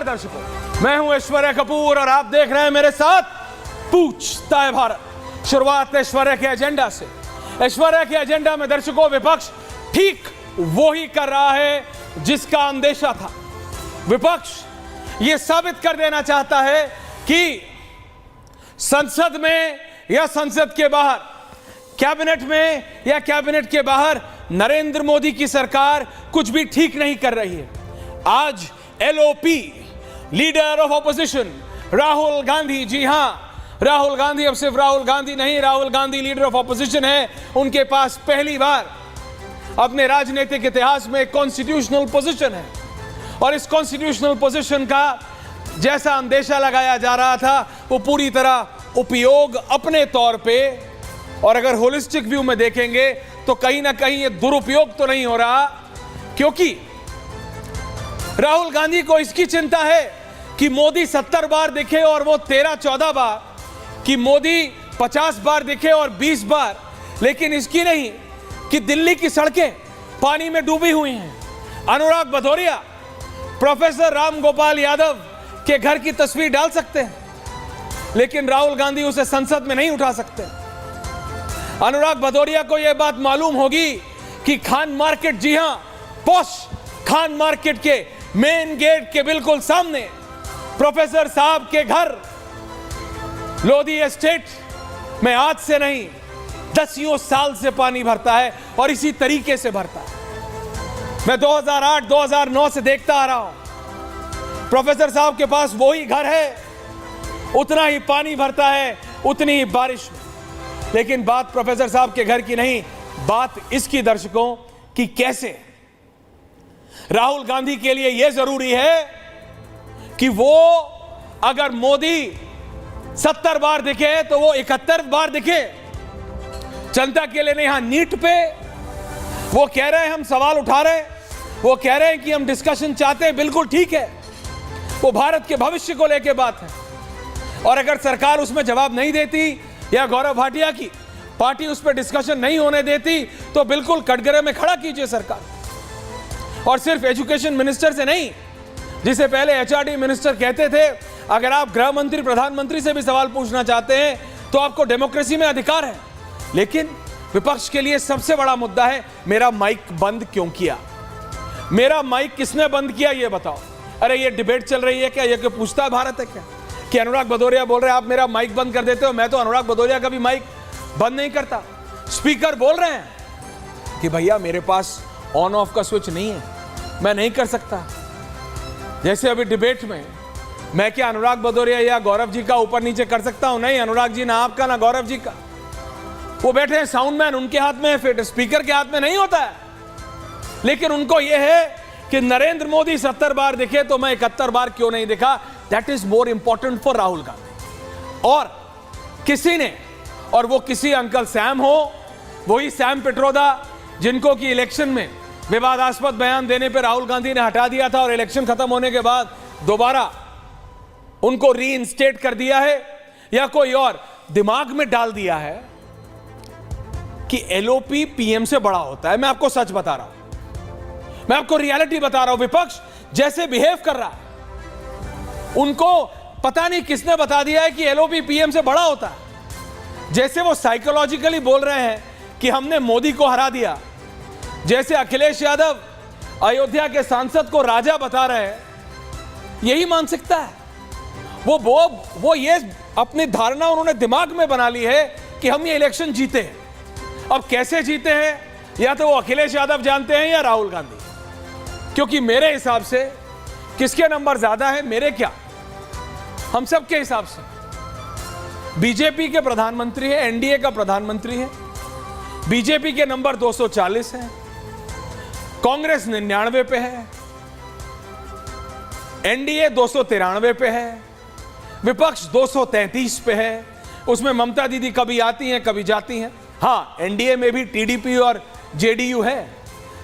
नमस्कार दर्शकों, मैं हूं ऐश्वर्या कपूर और आप देख रहे हैं मेरे साथ पूछता है भारत। शुरुआत ऐश्वर्या के एजेंडा से। ऐश्वर्या के एजेंडा में दर्शकों, विपक्ष ठीक वो ही कर रहा है जिसका अंदेशा था। विपक्ष यह साबित कर देना चाहता है कि संसद में या संसद के बाहर, कैबिनेट में या कैबिनेट के बाहर नरेंद्र मोदी की सरकार कुछ भी ठीक नहीं कर रही है। आज LOP, leader of opposition Rahul Gandhi, जी हां, राहुल गांधी अब सिर्फ राहुल गांधी नहीं, Rahul Gandhi leader of opposition है। उनके पास पहली बार अपने राजनीतिक इतिहास में कॉन्स्टिट्यूशनल पोजीशन है और इस कॉन्स्टिट्यूशनल पोजीशन का जैसा अंदेशा लगाया जा रहा था वो पूरी तरह उपयोग अपने तौर पे, और अगर होलिस्टिक व्यू में देखेंगे तो कहीं ना कहीं ये दुरुपयोग तो नहीं हो रहा, क्योंकि राहुल गांधी को इसकी चिंता है कि मोदी 70 बार दिखे और वो 13-14 बार, कि मोदी 50 बार दिखे और 20 बार, लेकिन इसकी नहीं कि दिल्ली की सड़कें पानी में डूबी हुई हैं। अनुराग भदौरिया प्रोफेसर राम गोपाल यादव के घर की तस्वीर डाल सकते हैं, लेकिन राहुल गांधी उसे संसद में नहीं उठा सकते। अनुराग भदौरिया को यह बात मालूम होगी कि खान मार्केट, जी हां, पॉश खान मार्केट के मेन गेट के बिल्कुल सामने प्रोफेसर साहब के घर लोधी एस्टेट में आज से नहीं, दसियों साल से पानी भरता है और इसी तरीके से भरता है। मैं 2008-2009 से देखता आ रहा हूं। प्रोफेसर साहब के पास वही घर है, उतना ही पानी भरता है, उतनी ही बारिश में। लेकिन बात प्रोफेसर साहब के घर की नहीं, बात इसकी दर्शकों कि कैसे राहुल गांधी के लिए यह जरूरी है कि वो अगर मोदी 70 बार दिखे तो वो 71 बार दिखे। जनता के लिए नहीं, यहां नीट पे वो कह रहे हैं हम सवाल उठा रहे हैं, वो कह रहे हैं कि हम डिस्कशन चाहते हैं, बिल्कुल ठीक है, वो भारत के भविष्य को लेकर बात है। और अगर सरकार उसमें जवाब नहीं देती या गौरव भाटिया की पार्टी उस पर डिस्कशन नहीं होने देती तो बिल्कुल कटघरे में खड़ा कीजिए सरकार। और सिर्फ एजुकेशन मिनिस्टर से नहीं, जिसे पहले एचआरडी मिनिस्टर कहते थे, अगर आप गृह मंत्री, प्रधानमंत्री से भी सवाल पूछना चाहते हैं तो आपको डेमोक्रेसी में अधिकार है। लेकिन विपक्ष के लिए सबसे बड़ा मुद्दा है, मेरा माइक बंद क्यों किया? मेरा माइक किसने बंद किया ये बताओ। अरे ये डिबेट चल रही है क्या? ये कोई पूछता है भारत है क्या? कि अनुराग भदौरिया बोल रहे हैं आप मेरा माइक बंद कर देते हो। मैं तो अनुराग भदौरिया का भी माइक बंद नहीं करता। स्पीकर बोल रहे हैं कि भैया मेरे पास ऑन ऑफ का स्विच नहीं है, मैं नहीं कर सकता। जैसे अभी डिबेट में मैं क्या अनुराग भदौरिया या गौरव जी का ऊपर नीचे कर सकता हूं? नहीं, अनुराग जी ना आपका ना गौरव जी का। वो बैठे हैं साउंडमैन, उनके हाथ में है, फिर स्पीकर के हाथ में नहीं होता है। लेकिन उनको यह है कि नरेंद्र मोदी 70 बार दिखे तो मैं 71 बार क्यों नहीं दिखा। That is more important for Rahul Gandhi. और किसी ने, और वो किसी अंकल सैम हो, वही सैम पिट्रोदा जिनको कि इलेक्शन में विवादास्पद बयान देने पर राहुल गांधी ने हटा दिया था और इलेक्शन खत्म होने के बाद दोबारा उनको रीइंस्टेट कर दिया है, या कोई और दिमाग में डाल दिया है कि एलओपी पीएम से बड़ा होता है। मैं आपको सच बता रहा हूं, मैं आपको रियलिटी बता रहा हूं। विपक्ष जैसे बिहेव कर रहा है, उनको पता नहीं किसने बता दिया है कि एलओपी पीएम से बड़ा होता है। जैसे वो साइकोलॉजिकली बोल रहे हैं कि हमने मोदी को हरा दिया, जैसे अखिलेश यादव अयोध्या के सांसद को राजा बता रहे हैं, यही मानसिकता है। वो ये अपनी धारणा उन्होंने दिमाग में बना ली है कि हम ये इलेक्शन जीते हैं। अब कैसे जीते हैं या तो वो अखिलेश यादव जानते हैं या राहुल गांधी, क्योंकि मेरे हिसाब से किसके नंबर ज्यादा है, मेरे क्या, हम सब के हिसाब से बीजेपी के प्रधानमंत्री है, एनडीए का प्रधानमंत्री है। बीजेपी के नंबर 240 है, कांग्रेस 99 पे है, एनडीए 293 पे है, विपक्ष 233 पे है। उसमें ममता दीदी कभी आती हैं कभी जाती हैं। हां, एनडीए में भी टीडीपी और जेडीयू है,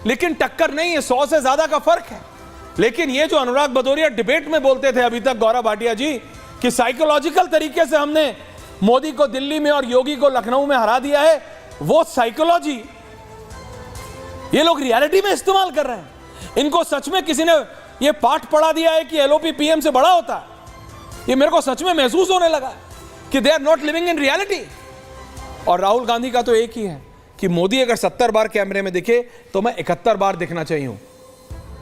लेकिन टक्कर नहीं है, 100 से ज्यादा का फर्क है। लेकिन ये जो अनुराग भदौरिया डिबेट में बोलते थे अभी तक, गौरव भाटिया जी, कि साइकोलॉजिकल तरीके से हमने मोदी को दिल्ली में और योगी को लखनऊ में हरा दिया है, वो साइकोलॉजी ये लोग रियलिटी में इस्तेमाल कर रहे हैं। इनको सच में किसी ने ये पाठ पढ़ा दिया है कि एलओपी पीएम से बड़ा होता है। ये मेरे को सच में महसूस होने लगा कि they are not living in reality. और राहुल गांधी का तो एक ही है कि मोदी अगर 70 बार कैमरे में दिखे तो मैं 71 बार दिखना चाहिए हूं,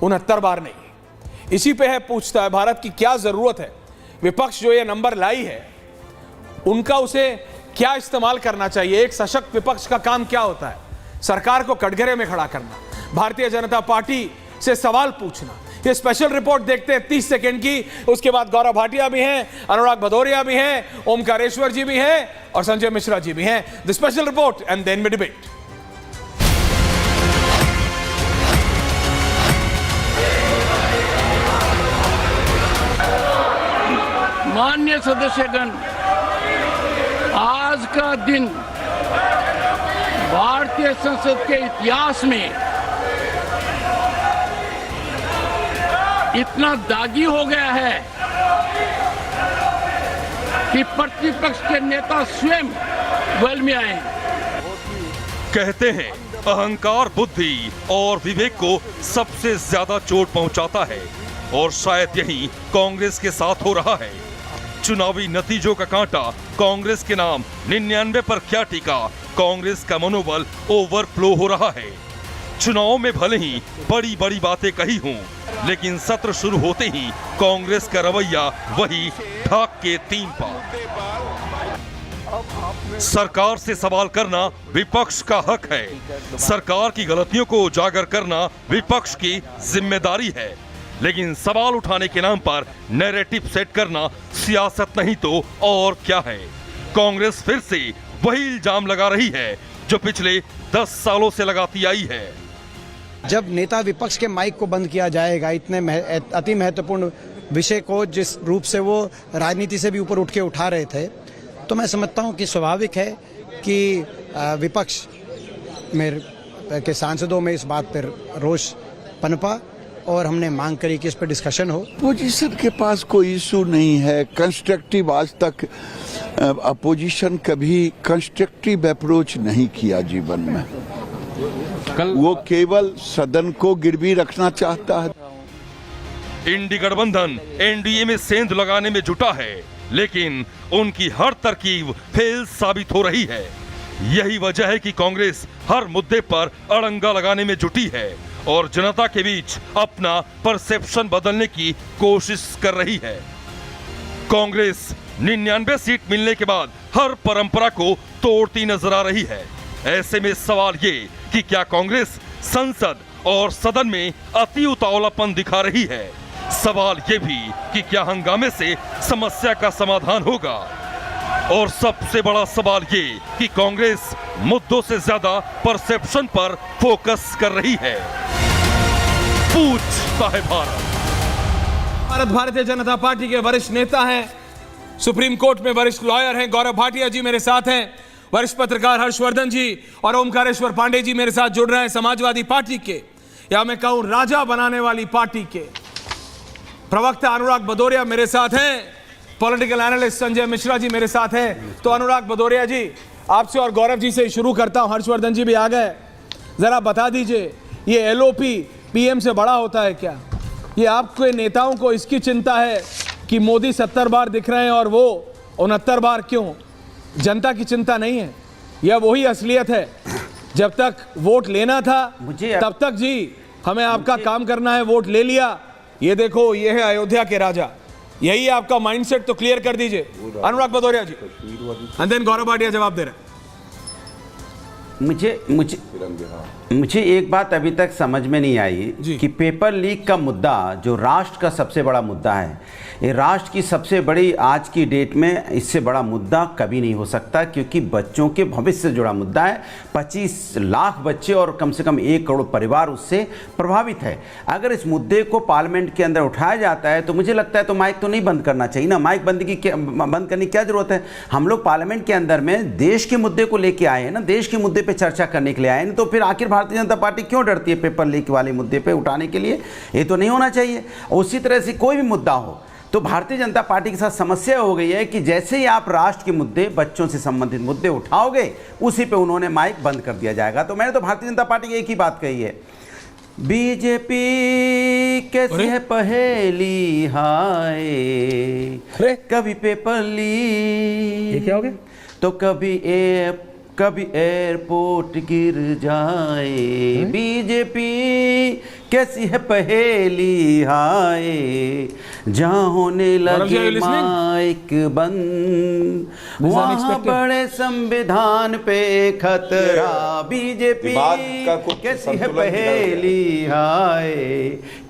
69 बार नहीं। इसी पे है पूछता है भारत की क्या जरूरत है। विपक्ष जो ये नंबर लाई है उनका उसे क्या इस्तेमाल करना चाहिए। एक सशक्त विपक्ष का काम क्या होता है? सरकार को कटघरे में खड़ा करना, भारतीय जनता पार्टी से सवाल पूछना। ये स्पेशल रिपोर्ट देखते हैं 30 सेकंड की, उसके बाद गौरव भाटिया भी हैं, अनुराग भदौरिया भी हैं, ओमकारेश्वर जी भी हैं और संजय मिश्रा जी भी हैं। The special report and then we debate. माननीय सदस्यगण, आज का दिन भारतीय संसद के इतिहास में इतना दागी हो गया है कि प्रतिपक्ष के नेता स्वयं वेल में आए। कहते हैं अहंकार बुद्धि और विवेक को सबसे ज्यादा चोट पहुंचाता है और शायद यही कांग्रेस के साथ हो रहा है। चुनावी नतीजों का कांटा कांग्रेस के नाम 99 पर क्या टिका, कांग्रेस का मनोबल ओवरफ्लो हो रहा है। चुनाव में भले ही बड़ी बड़ी बातें कही हों, लेकिन सत्र शुरू होते ही कांग्रेस का रवैया वही ढाक के 3 पार। सरकार से सवाल करना विपक्ष का हक है। सरकार की गलतियों को उजागर करना विपक्ष की जिम्मेदारी है, लेकिन सवाल उठाने के नाम पर नैरेटिव सेट करना सियासत नहीं तो और क्या है। कांग्रेस फिर से वही इल्जाम लगा रही है जो पिछले 10 सालों से लगाती आई है। जब नेता विपक्ष के माइक को बंद किया जाएगा, इतने अति महत्वपूर्ण विषय को जिस रूप से वो राजनीति से भी ऊपर उठ के उठा रहे थे, तो मैं समझता हूं कि स्वाभाविक है कि विपक्ष में के सांसदों में इस बात पर रोष पनपा और हमने मांग करी कि इस पर डिस्कशन हो। अपोजिशन के पास कोई इशू नहीं है कंस्ट्रक्टिव। आज तक अपोजिशन कभी कंस्ट्रक्टिव अप्रोच नहीं किया जीवन में। वो केवल सदन को गिरवी रखना चाहता है। इंडी गठबंधन एनडीए में सेंध लगाने में जुटा है, लेकिन उनकी हर तरकीब फेल साबित हो रही है। यही वजह है कि कांग्रेस हर मुद्दे पर अड़ंगा लगाने में जुटी है और जनता के बीच अपना परसेप्शन बदलने की कोशिश कर रही है। कांग्रेस 99 सीट मिलने के बाद हर परंपरा को तोड़ती नजर आ रही है। ऐसे में सवाल ये कि क्या कांग्रेस संसद और सदन में अति उतावलापन दिखा रही है। सवाल ये भी कि क्या हंगामे से समस्या का समाधान होगा। और सबसे बड़ा सवाल ये कि कांग्रेस मुद्दों से ज्यादा परसेप्शन पर फोकस कर रही है। पूछता है भारत। भारतीय जनता पार्टी के वरिष्ठ नेता हैं, सुप्रीम कोर्ट में वरिष्ठ लॉयर हैं, गौरव भाटिया जी मेरे साथ हैं, वरिष्ठ पत्रकार हर्षवर्धन जी और ओमकारेश्वर पांडे जी मेरे साथ जुड़ रहे हैं। समाजवादी पार्टी के, या मैं कहूं राजा बनाने वाली पार्टी के प्रवक्ता अनुराग भदौरिया मेरे साथ हैं, पॉलिटिकल एनालिस्ट संजय मिश्रा जी मेरे साथ हैं। तो अनुराग भदौरिया जी, आपसे और गौरव जी से शुरू करता हूं। हर्षवर्धन जी भी आ गए, जरा बता दीजिए ये एलओपी पीएम से बड़ा होता है क्या? ये आपके नेताओं को इसकी चिंता है कि मोदी 70 बार दिख रहे हैं और वो 69 बार क्यों? जनता की चिंता नहीं है। यह वही असलियत है। जब तक वोट लेना था तब तक जी हमें आपका काम करना है, वोट ले लिया। ये देखो, ये है अयोध्या के राजा। यही है आपका माइंडसेट, तो क्लियर कर दीजिए अनुराग भदौरिया जी। एंड देन गौरव भाटिया जवाब दे रहे हैं। मुझे एक बात अभी तक समझ में नहीं आई कि पेपर लीक का मुद्दा जो राष्ट्र का सबसे बड़ा मुद्दा है, ये राष्ट्र की सबसे बड़ी आज की डेट में इससे बड़ा मुद्दा कभी नहीं हो सकता, क्योंकि बच्चों के भविष्य से जुड़ा मुद्दा है। 25 लाख बच्चे और कम से कम 1 करोड़ परिवार उससे प्रभावित है। अगर इस मुद्दे को पार्लियामेंट के अंदर उठाया जाता है तो मुझे लगता है तो माइक तो नहीं बंद करना चाहिए ना। माइक बंद करने की क्या जरूरत है? हम लोग पार्लियामेंट के अंदर में देश के मुद्दे को लेके आए हैं ना, देश के मुद्दे पे चर्चा करने के लिए आए हैं। तो फिर आखिर भारतीय जनता पार्टी क्यों डरती है पेपर लीक वाले मुद्दे पे उठाने के लिए? ये तो नहीं होना चाहिए। उसी तरह से कोई भी मुद्दा हो तो भारतीय जनता पार्टी के साथ समस्या हो गई है कि जैसे ही आप राष्ट्र के मुद्दे, बच्चों से संबंधित मुद्दे उठाओगे, उसी पे उन्होंने माइक बंद कर दिया जाएगा। तो मैंने तो भारतीय जनता पार्टी की एक ही बात कही है, बीजेपी कैसी है पहेली हाय, अरे कभी पेपर लीक, ये क्या हो गया? तो कभी एयरपोर्ट गिर जाए। बीजेपी कैसी है पहेली हाय, जहाँ होने लगे माइक बंद वहाँ बड़े संविधान पे खतरा। बीजेपी कैसी है पहेली हाय,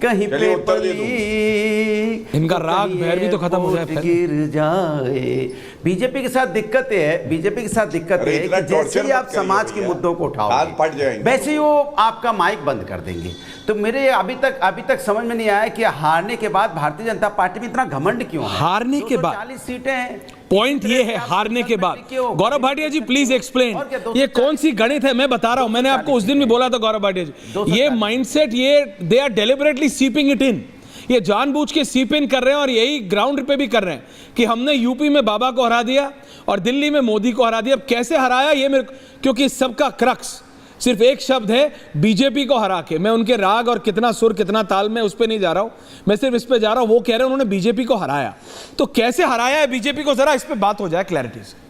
कहीं पेपर लीक, इनका राग भैर भी तो खत्म हो जाए फिर। गिर जाए। बीजेपी के साथ दिक्कत है, बीजेपी के साथ दिक्कत है कि जैसे ही आप समाज के मुद्दों को उठाओगे वैसे ही वो आपका माइक बंद कर देंगे। तो मेरे अभी तक समझ में नहीं आया कि हारने के बाद भारतीय जनता पार्टी में इतना घमंड क्यों है। हारने के बाद 40 सीटें हैं, पॉइंट ये है, हारने के बाद। गौरव भाटिया जी प्लीज एक्सप्लेन, ये कौन सी गणित है? मैं बता रहा हूं, मैंने आपको उस दिन भी बोला था गौरव भाटिया जी, ये माइंडसेट, ये they are deliberately seeping it in, ये जानबूझ के सीप इन कर रहे हैं और यही ग्राउंड पे भी कर रहे हैं कि हमने यूपी में बाबा को हरा दिया और दिल्ली में मोदी को हरा दिया। अब कैसे हराया ये मेरे, क्योंकि सबका क्रक्स सिर्फ एक शब्द है, बीजेपी को हरा के। मैं उनके राग और कितना सुर कितना ताल में उस पे नहीं जा रहा हूं, मैं सिर्फ इस पे जा रहा हूं। वो कह रहे हैं उन्होंने बीजेपी को हराया, तो कैसे हराया है बीजेपी को, जरा इस पे बात हो जाए क्लैरिटी से।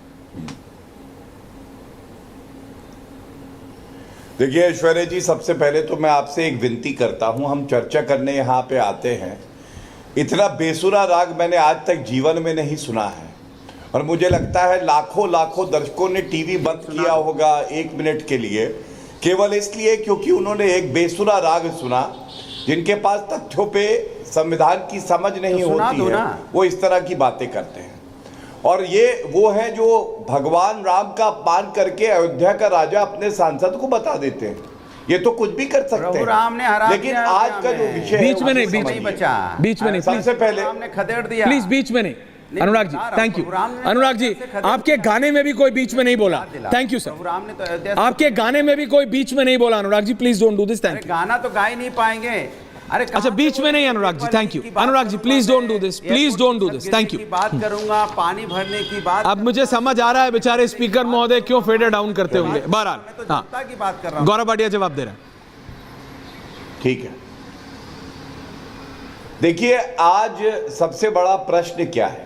देखिए ऐश्वर्या जी, सबसे पहले तो मैं आपसे एक विनती करता हूं, हम चर्चा करने यहाँ पे आते हैं, इतना बेसुरा राग मैंने आज तक जीवन में नहीं सुना है और मुझे लगता है लाखों दर्शकों ने टीवी बंद किया होगा 1 मिनट के लिए, केवल इसलिए क्योंकि उन्होंने एक बेसुरा राग सुना। जिनके पास तथ्यों पे संविधान की समझ नहीं होती है वो इस तरह की बातें करते हैं। और ये वो है जो भगवान राम का अपमान करके अयोध्या का राजा अपने सांसद को बता देते हैं। ये तो कुछ भी कर सकते हैं, राम ने हरा लेकिन दिया आज का जो विषय बीच में नहीं, बीच में नहीं, सबसे पहले हमने खदेड़ दिया, प्लीज बीच में नहीं। Anurag ji thank you. अनुराग जी आपके गाने में भी कोई बीच में नहीं बोला, थैंक यू सर। आपके गाने में भी कोई बीच में नहीं बोला Anurag ji, please don't do this, thank you. गाना तो गा ही नहीं पाएंगे। अरे अच्छा बीच में नहीं Anurag ji, thank you. Anurag ji please don't do this, please don't do this, thank you. बात करूंगा पानी भरने की बात। अब मुझे समझ आ रहा है बेचारे स्पीकर महोदय क्यों फेडर डाउन करते होंगे। बहरहाल जनता की बात कर रहा हूं। गौरव भाटिया जवाब दे रहे हैं। ठीक है, देखिए आज सबसे बड़ा प्रश्न क्या है?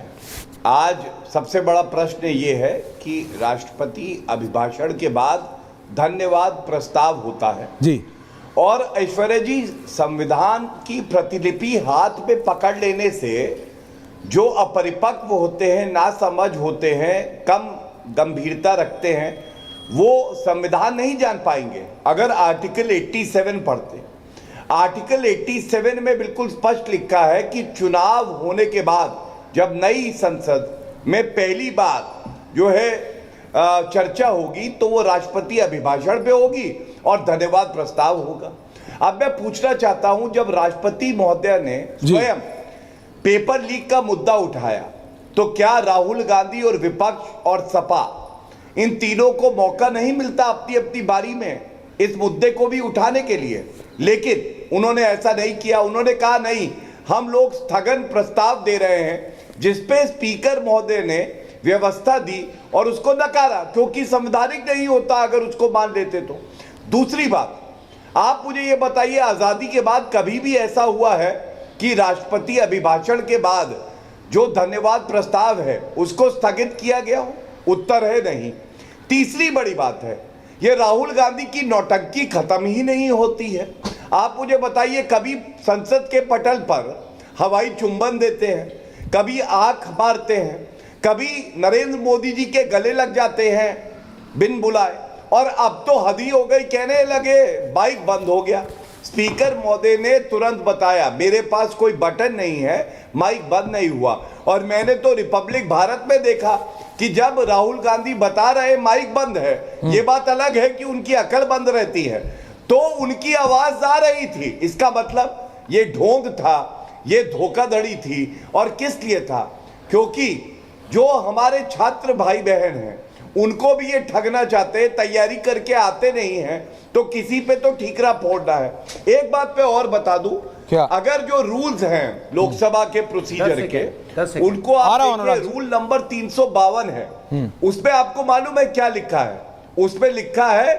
आज सबसे बड़ा प्रश्न ये है कि राष्ट्रपति अभिभाषण के बाद धन्यवाद प्रस्ताव होता है जी, और ऐश्वर्या जी संविधान की प्रतिलिपि हाथ में पकड़ लेने से जो अपरिपक्व होते हैं, नासमझ होते हैं, कम गंभीरता रखते हैं, वो संविधान नहीं जान पाएंगे। अगर आर्टिकल 87 पढ़ते, आर्टिकल 87 में बिल्कुल स्पष्ट लिखा है कि चुनाव होने के बाद जब नई संसद में पहली बार जो है चर्चा होगी तो वो राष्ट्रपति अभिभाषण पे होगी और धन्यवाद प्रस्ताव होगा। अब मैं पूछना चाहता हूं, जब राष्ट्रपति महोदय ने स्वयं पेपर लीक का मुद्दा उठाया तो क्या राहुल गांधी और विपक्ष और सपा इन तीनों को मौका नहीं मिलता अपनी अपनी बारी में इस मुद्दे को भी उठाने के लिए? लेकिन उन्होंने ऐसा नहीं किया। उन्होंने कहा नहीं, हम लोग स्थगन प्रस्ताव दे रहे हैं, जिसपे स्पीकर महोदय ने व्यवस्था दी और उसको नकारा क्योंकि संवैधानिक नहीं होता अगर उसको मान लेते तो। दूसरी बात, आप मुझे ये बताइए, आजादी के बाद कभी भी ऐसा हुआ है कि राष्ट्रपति अभिभाषण के बाद जो धन्यवाद प्रस्ताव है उसको स्थगित किया गया हो? उत्तर है नहीं। तीसरी बड़ी बात है, ये राहुल गांधी की नौटंकी खत्म ही नहीं होती है। आप मुझे बताइए, कभी संसद के पटल पर हवाई चुंबन देते हैं, कभी आंख मारते हैं, कभी नरेंद्र मोदी जी के गले लग जाते हैं बिन बुलाए, और अब तो हद ही हो गई, कहने लगे माइक बंद हो गया। स्पीकर महोदय ने तुरंत बताया मेरे पास कोई बटन नहीं है, माइक बंद नहीं हुआ। और मैंने तो रिपब्लिक भारत में देखा कि जब राहुल गांधी बता रहे माइक बंद है, ये बात अलग है कि उनकी अकल बंद रहती है, तो उनकी आवाज आ रही थी। इसका मतलब ये ढोंग था, ये धोखाधड़ी थी। और किस लिए था? क्योंकि जो हमारे छात्र भाई बहन हैं उनको भी ये ठगना चाहते हैं, तैयारी करके आते नहीं हैं तो किसी पे तो ठीकरा फोड़ना है। एक बात पे और बता दूं, क्या? अगर जो रूल्स हैं लोकसभा के प्रोसीजर के, उनको आप देखिए, रूल नंबर 352 है, उसमें आपको मालूम है क्या लिखा है? उसमें लिखा है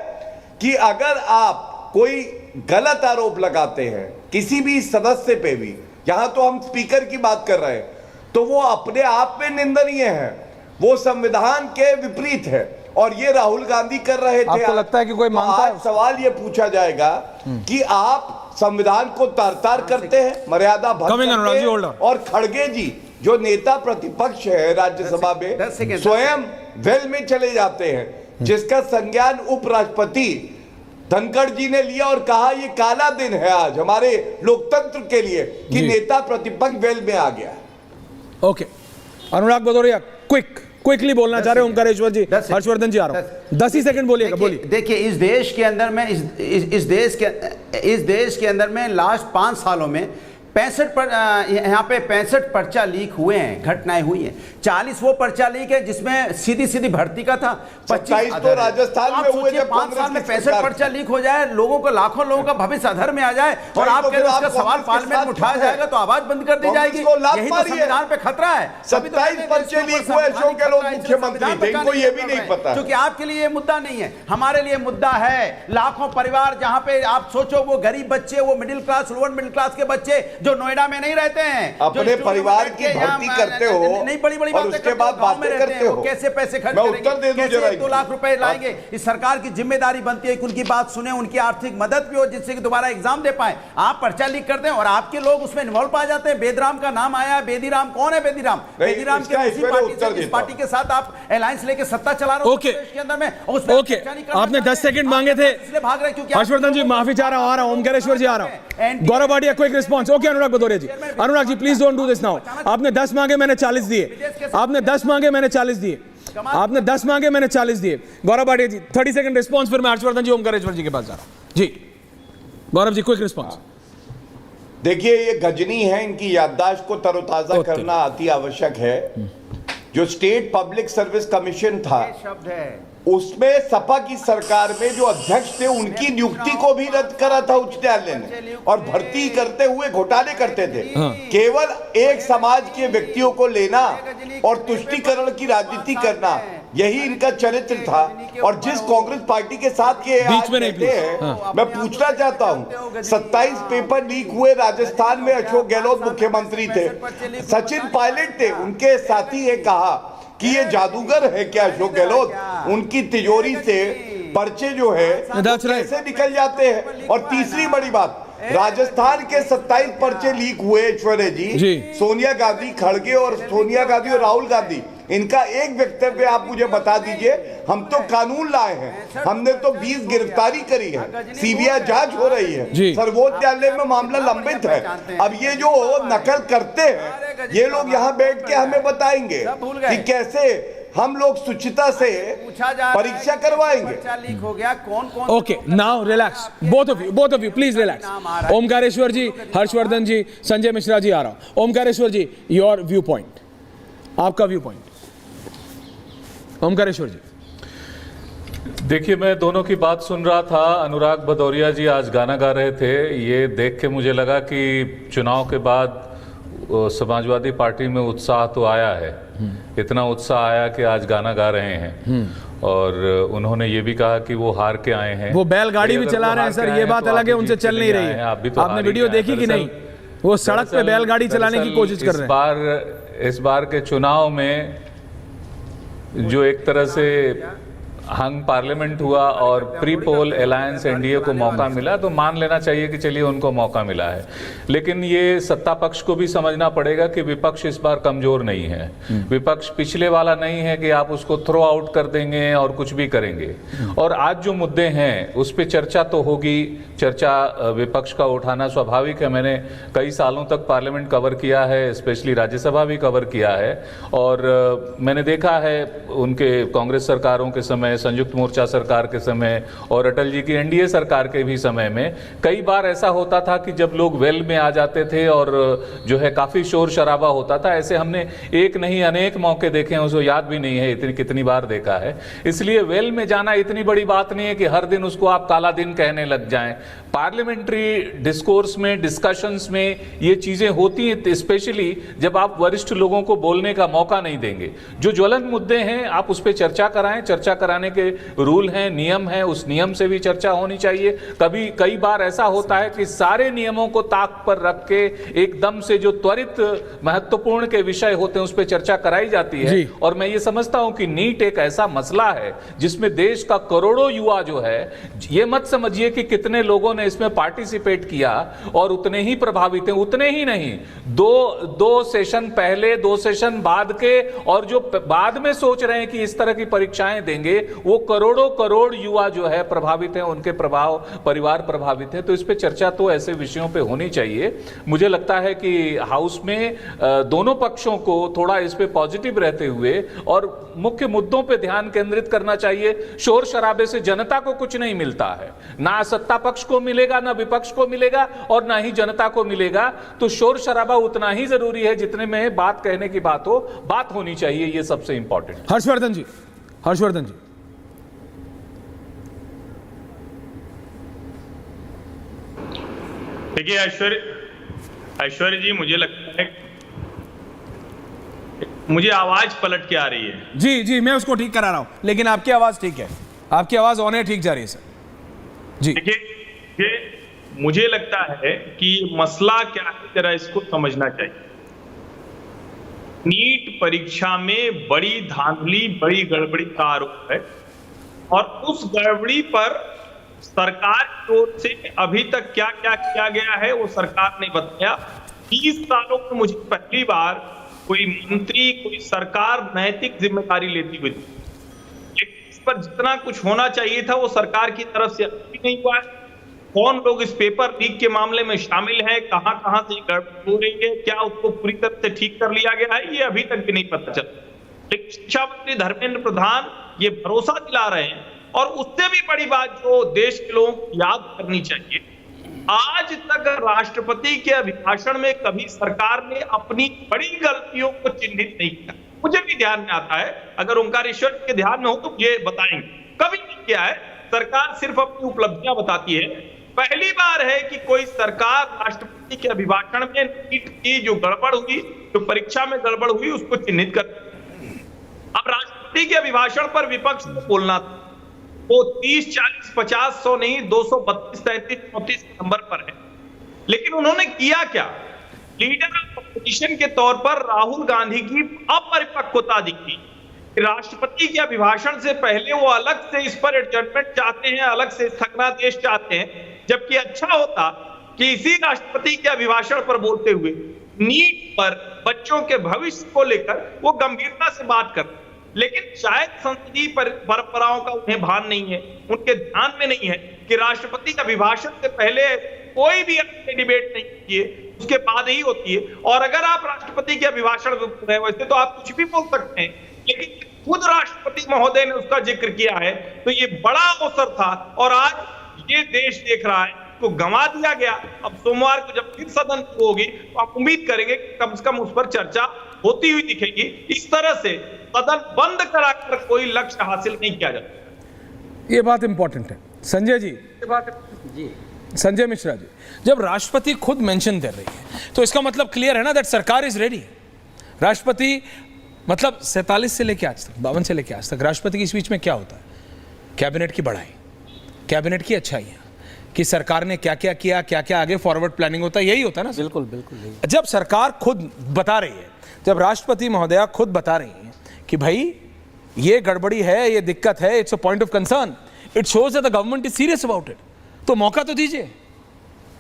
कि अगर आप कोई गलत आरोप लगाते हैं किसी भी सदस्य पे भी, यहां तो हम स्पीकर की बात कर रहे हैं, तो वो अपने आप में निंदनीय है, वो संविधान के विपरीत है। और ये राहुल गांधी कर रहे थे। आपको लगता है कि कोई मानता है? आज सवाल ये पूछा जाएगा कि आप संविधान को तार-तार करते हैं, मर्यादा भंग करते हैं, और खड़गे जी जो नेता प्रतिपक्ष है राज्यसभा में स्वयं वेल में चले जाते हैं, जिसका संज्ञान उपराष्ट्रपति धनखड़ जी ने लिया और कहा ये काला दिन है आज हमारे लोकतंत्र के लिए कि नेता प्रतिपक्ष वेल में आ गया। ओके, अनुराग भदौरिया क्विकली बोलना चाह रहे हैं। ओमकारेश्वर जी, हर्षवर्धन जी आ रहा हूं, 10 ही सेकंड बोलिएगा, बोलिए। देखिए, इस देश के अंदर में इस देश के अंदर में लास्ट 5 सालों में 65 पर्चा लीक हुए हैं, घटनाएं हुई हैं। 40 वो पर्चा लीक है जिसमें सीधी भर्ती का था। 25 तो राजस्थान में हुए जब 5 साल में 65 पर्चा लीक हो जाए, लोगों को लाखों लोगों का भविष्य अधर में आ जाए और आप कह रहे हैं उसका सवाल पार्लियामेंट में उठाया जाएगा तो आवाज बंद कर दी जाएगी। यही तो संविधान पे खतरा है। 27 पर्चे लीक हुए, अशोक गहलोत मुख्यमंत्री थे, इनको ये भी नहीं पता। क्योंकि आपके लिए ये मुद्दा नहीं है, हमारे लिए मुद्दा है। लाखों परिवार, जहां पे आप सोचो वो गरीब बच्चे, वो middle class, lower middle class के बच्चे जो नोएडा में नहीं रहते हैं, अपने परिवार की भर्ती करते हो नहीं बड़ी और उसके बाद बातें करते हो, कैसे पैसे खर्च करेंगे, कैसे 2 लाख रुपए लाएंगे। इस सरकार की जिम्मेदारी बनती है कि उनकी बात सुने, उनकी आर्थिक मदद भी हो जिससे कि दोबारा एग्जाम दे पाए। आप पर्चा लीक करते हैं और आपके लोग उसमें इन्वॉल्व पा जाते हैं। बेदराम का नाम आया, बेदीराम कौन है? बेदीराम के किसी पार्टी से, जिस पार्टी के साथ आप अलायंस लेके सत्ता चला रहे हो देश के अंदर में, ओके, आपने 10 सेकंड मांगे थे, भाग रहे क्योंकि हर्षवर्धन जी माफी चाह रहा हूं, ओमकारेश्वर जी आ रहा हूं, Gaurav Bhatia quick response. Okay, Anurag Bhadauria ji, Anurag ji please don't do this now. आपने 10 मांगे, मैंने 40 दिए। आपने 10 मांगे, मैंने 40 दिए। आपने 10 मांगे, मैंने 40 दिए। गौरव भाटिया जी 30 सेकंड रिस्पांस, फिर मैं हर्षवर्धन जी ओमकारेश्वर जी के पास जा रहा हूं। जी गौरव जी, क्विक रिस्पांस। देखिए, ये गजनी है, इनकी याददाश्त को तरोताजा करना अति आवश्यक है। जो स्टेट पब्लिक सर्विस कमीशन था, शब्द है उसमें सपा की सरकार में जो अध्यक्ष थे उनकी नियुक्ति को भी रद्द करा था उच्च न्यायालय ने, और भर्ती करते हुए घोटाले करते थे। केवल एक समाज के व्यक्तियों को लेना और तुष्टीकरण की राजनीति करना, यही इनका चरित्र था। और जिस कांग्रेस पार्टी के साथ ये आज बैठे हैं, मैं पूछना चाहता हूं, 27 पेपर लीक हुए राजस्थान में, अशोक गहलोत मुख्यमंत्री थे, सचिन पायलट थे, उनके साथी ये कहा कि ये जादूगर है क्या अशोक गहलोत, उनकी तिजोरी से पर्चे जो है कैसे निकल जाते हैं। और तीसरी बड़ी बात, राजस्थान के 27 पर्चे लीक हुए ऐश्वर्या जी, सोनिया गांधी, खड़गे और सोनिया गांधी और राहुल गांधी, इनका एक वक्तव्य आप मुझे बता दीजिए। हम तो कानून लाए हैं, हमने तो 20 गिरफ्तारी करी है, सीबीआई जांच हो रही है, सर्वोच्च न्यायालय में मामला लंबित है। अब ये जो नकल करते हैं, ये लोग यहाँ बैठ के हमें बताएंगे कि कैसे हम लोग सुचिता से परीक्षा करवाएंगे। लीक हो गया कौन। Okay, now relax, both of you please relax. Omkareshwar ji, Harshvardhan ji, Sanjay Mishra ji आ रहा हूं। Omkareshwar ji, your view point, आपका व्यू पॉइंट। ओमकारेश्वर जी, देखिए, मैं दोनों की बात सुन रहा था। अनुराग भदौरिया जी आज गाना गा रहे थे, ये देख के मुझे लगा कि चुनाव के बाद समाजवादी पार्टी में उत्साह तो आया है, इतना उत्साह आया कि आज गाना गा रहे हैं। और उन्होंने ये भी कहा कि वो हार के आए हैं। वो बैलगाड़ी भी चला रहे हैं सर, ये बात अलग है, उनसे चल नहीं रही है। आपने वीडियो देखी कि नहीं? वो सड़क पे बैलगाड़ी चलाने की कोशिश कर रहे हैं। इस बार के चुनाव में जो एक तरह से हंग पार्लियामेंट हुआ और प्री पोल अलायंस एनडीए को मौका मिला, तो मान लेना चाहिए कि चलिए उनको मौका मिला है। लेकिन ये सत्ता पक्ष को भी समझना पड़ेगा कि विपक्ष इस बार कमजोर नहीं है। विपक्ष पिछले वाला नहीं है कि आप उसको थ्रो आउट कर देंगे और कुछ भी करेंगे। और आज जो मुद्दे हैं उस पर चर्चा तो होगी, चर्चा विपक्ष का उठाना स्वाभाविक है। मैंने कई सालों तक पार्लियामेंट कवर किया है, स्पेशली राज्यसभा भी कवर किया है, और मैंने देखा है उनके कांग्रेस सरकारों के समय, संयुक्त मोर्चा सरकार के समय और अटल जी की एनडीए सरकार के भी समय में कई बार ऐसा होता था कि जब लोग वेल में आ जाते थे और जो है काफी शोर शराबा होता था। ऐसे हमने एक नहीं अनेक मौके देखे हैं, उसको याद भी नहीं है इतनी कितनी बार देखा है। इसलिए वेल में जाना इतनी बड़ी बात नहीं है कि हर दिन उसको आप काला दिन कहने लग जाएं। पार्लियामेंट्री डिस्कोर्स में, डिस्कशंस में ये चीजें होती हैं, स्पेशली जब आप वरिष्ठ लोगों को बोलने का मौका नहीं देंगे। जो ज्वलंत मुद्दे हैं आप उस पर चर्चा कराएं, चर्चा कराने बनाने के रूल हैं, नियम हैं, उस नियम से भी चर्चा होनी चाहिए। कई बार ऐसा होता है कि सारे नियमों को ताक पर रख के एकदम से जो त्वरित महत्वपूर्ण के विषय होते हैं उस पर चर्चा कराई जाती है। और मैं ये समझता हूं कि नीट एक ऐसा मसला है जिसमें देश का करोड़ों युवा जो है, ये मत समझिए कि कितने लोगों ने इसमें पार्टिसिपेट किया और उतने ही प्रभावित हैं, उतने ही नहीं, दो सेशन पहले, 2 सेशन बाद के, और जो बाद में सोच रहे हैं कि इस तरह की परीक्षाएं देंगे, वो करोड़ों करोड़ युवा जो है प्रभावित हैं, उनके परिवार प्रभावित है। तो इस पे चर्चा तो ऐसे विषयों पे होनी चाहिए। मुझे लगता है कि हाउस में दोनों पक्षों को थोड़ा इस पे पॉजिटिव रहते हुए और मुख्य मुद्दों पे ध्यान केंद्रित करना चाहिए। शोर शराबे से जनता को कुछ नहीं मिलता है, ना सत्ता पक्ष को मिलेगा, ना विपक्ष को मिलेगा, और ना ही जनता को मिलेगा। तो शोर शराबा उतना ही जरूरी है जितने में बात कहने की बात होनी चाहिए। ये सबसे इंपॉर्टेंट। हर्षवर्धन जी, हर्षवर्धन जी। देखिए ऐश्वर्य जी, मुझे लगता है मुझे आवाज पलट के आ रही है। जी जी, मैं उसको ठीक करा रहा हूं, लेकिन आपकी आवाज ठीक है, आपकी आवाज ऑन है, ठीक जा रही है सर जी। देखिए मुझे लगता है कि मसला क्या है, जरा इसको समझना चाहिए। नीट परीक्षा में बड़ी धांधली, बड़ी गड़बड़ी का आरोप है, और उस गड़बड़ी पर सरकार की ओर से अभी तक क्या क्या किया गया है वो सरकार ने बताया। 20 सालों में मुझे पहली बार कोई मंत्री, कोई सरकार नैतिक जिम्मेदारी लेती हुई थी। इस पर जितना कुछ होना चाहिए था वो सरकार की तरफ से अभी नहीं हुआ है। कौन लोग इस पेपर लीक के मामले में शामिल है, कहां कहां से गड़बड़ हो रही है, क्या उसको पूरी तरह से ठीक कर लिया गया है, ये अभी तक भी नहीं पता चला। लेकिन शिक्षा मंत्री धर्मेंद्र प्रधान ये भरोसा दिला रहे हैं, और उससे भी बड़ी बात जो देश के लोगों को याद करनी चाहिए, आज तक राष्ट्रपति के अभिभाषण में कभी सरकार ने अपनी बड़ी गलतियों को चिन्हित नहीं किया। मुझे भी ध्यान में आता है, अगर ओंकारेश्वर के ध्यान में हो तो ये बताएंगे, कभी नहीं किया है। सरकार सिर्फ अपनी उपलब्धियां बताती है। पहली बार है कि कोई सरकार राष्ट्रपति के अभिभाषण में नीट की जो गड़बड़ हुई, जो परीक्षा में गड़बड़ हुई, उसको चिन्हित कर। अब राष्ट्रपति के अभिभाषण पर विपक्ष को बोलना था, वो 30, 40, 50, 100 नहीं, 232, 33, 34 नंबर पर है। लेकिन उन्होंने किया क्या? लीडर ऑफ अपोजिशन के तौर पर राहुल गांधी की अपरिपक्वता दिखी। राष्ट्रपति के अभिभाषण से पहले वो अलग से इस पर एडजस्टमेंट चाहते हैं, अलग से स्थगनादेश चाहते हैं, जबकि अच्छा होता कि इसी राष्ट्रपति के अभिभाषण पर बोलते हुए नीट पर, बच्चों के भविष्य को लेकर वो गंभीरता से बात करते। लेकिन शायद संसदीय परंपराओं का उन्हें भान नहीं है, उनके ध्यान में नहीं है कि राष्ट्रपति का अभिभाषण से पहले कोई भी डिबेट नहीं किए, उसके बाद ही होती है। और अगर आप राष्ट्रपति के अभिभाषण में वैसे तो आप कुछ भी बोल सकते हैं, लेकिन खुद राष्ट्रपति महोदय ने उसका जिक्र किया है, तो ये बड़ा अवसर था। और आज ये देश देख रहा है को गंवा दिया गया। अब सोमवार को जब फिर सदन होगी तो आप उम्मीद करेंगे कि कम से कम उस पर चर्चा होती हुई दिखेगी। इस तरह से सदन बंद कराकर कोई लक्ष्य हासिल नहीं किया जाता। ये बात इंपॉर्टेंट है। संजय जी, संजय मिश्रा जी, जब राष्ट्रपति खुद मेंशन कर रही है तो इसका मतलब क्लियर है ना दैट सरकार इज रेडी। राष्ट्रपति मतलब 47 से लेकर आज तक, 52 से लेकर आज तक राष्ट्रपति की स्पीच में क्या होता है? कैबिनेट की बढ़ाई, कैबिनेट की अच्छाइयाँ, कि सरकार ने क्या क्या किया, क्या क्या आगे फॉरवर्ड प्लानिंग होता है, यही होता है ना। बिल्कुल बिल्कुल। जब सरकार खुद बता रही है, जब राष्ट्रपति महोदया खुद बता रही हैं कि भाई ये गड़बड़ी है, ये दिक्कत है, it's a point of concern, it shows that the government is serious about it, तो मौका तो दीजिए।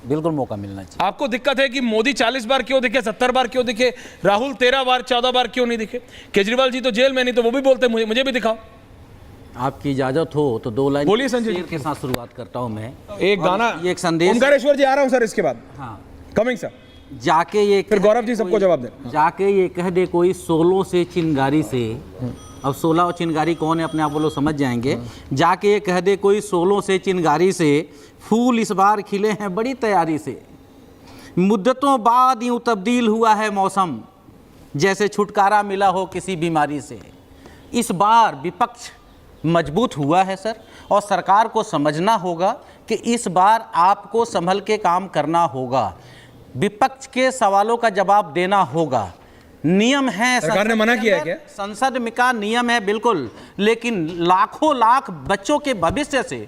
बिल्कुल मौका मिलना चाहिए। आपको दिक्कत है कि मोदी 40 बार क्यों दिखे, 70 बार क्यों दिखे, राहुल 13 बार 14 बार क्यों नहीं दिखे, केजरीवाल जी तो जेल में नहीं, तो वो भी बोलते हैं मुझे भी दिखाओ। आपकी इजाजत हो तो 2 लाइन बोलिए संजय जी के साथ शुरुआत करता हूं मैं। एक गाना, एक संदेश। ओंकारेश्वर जी आ रहा हूं सर, इसके बाद हाँ कमिंग सर। जाके ये फिर गौरव जी सबको जवाब दें। जाके ये कह दे कोई 16 से चिंगारी से, अब 16 और चिंगारी कौन है अपने आप वो लोग समझ जाएंगे। जाके ये कह दे कोई 16 से चिंगारी से, फूल इस बार खिले हैं बड़ी तैयारी से, मुद्दतों बाद यूं तब्दील हुआ है मौसम, जैसे छुटकारा मिला हो किसी बीमारी से। इस बार विपक्ष मजबूत हुआ है सर, और सरकार को समझना होगा कि इस बार आपको संभल के काम करना होगा, विपक्ष के सवालों का जवाब देना होगा। नियम है, सरकार ने मना किया है क्या? संसद में का नियम है बिल्कुल, लेकिन लाखों लाख बच्चों के भविष्य से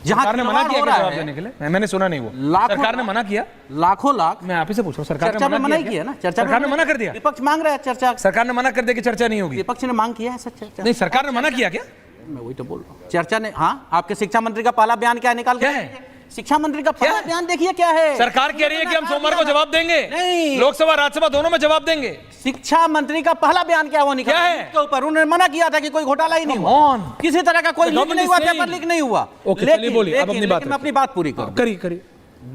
जहां सरकार ने मना किया हो क्या रहा जवाब है, देने के लिए? मैंने सुना नहीं वो। लाखों सरकार ने मना किया? लाखों लाख। मैं आप ही से पूछ रहा हूँ, सरकार चर्चा ने में मना किया ना, चर्चा सरकार ने मना कर दिया? विपक्ष मांग रहा है चर्चा, सरकार ने मना कर दिया कि चर्चा नहीं होगी? विपक्ष ने मांग किया है सर चर्चा। नहीं, सरकार ने मना किया क्या? मैं वही तो बोल रहा हूँ, चर्चा ने। हाँ, आपके शिक्षा मंत्री का पहला बयान क्या निकाल क्या के है? शिक्षा मंत्री का पहला बयान देखिए क्या है। सरकार कह रही है कि हम सोमवार को जवाब देंगे, नहीं, लोकसभा राज्यसभा दोनों में जवाब देंगे। शिक्षा मंत्री का पहला बयान क्या वो निकाला क्या है? के ऊपर उन्होंने मना किया था कि कोई घोटाला ही नहीं हुआ, किसी तरह का कोई लीक नहीं हुआ, पेपर लीक नहीं हुआ। ओके, चलिए बोलिए, अब अपनी बात मैं अपनी बात पूरी करूं। करिए।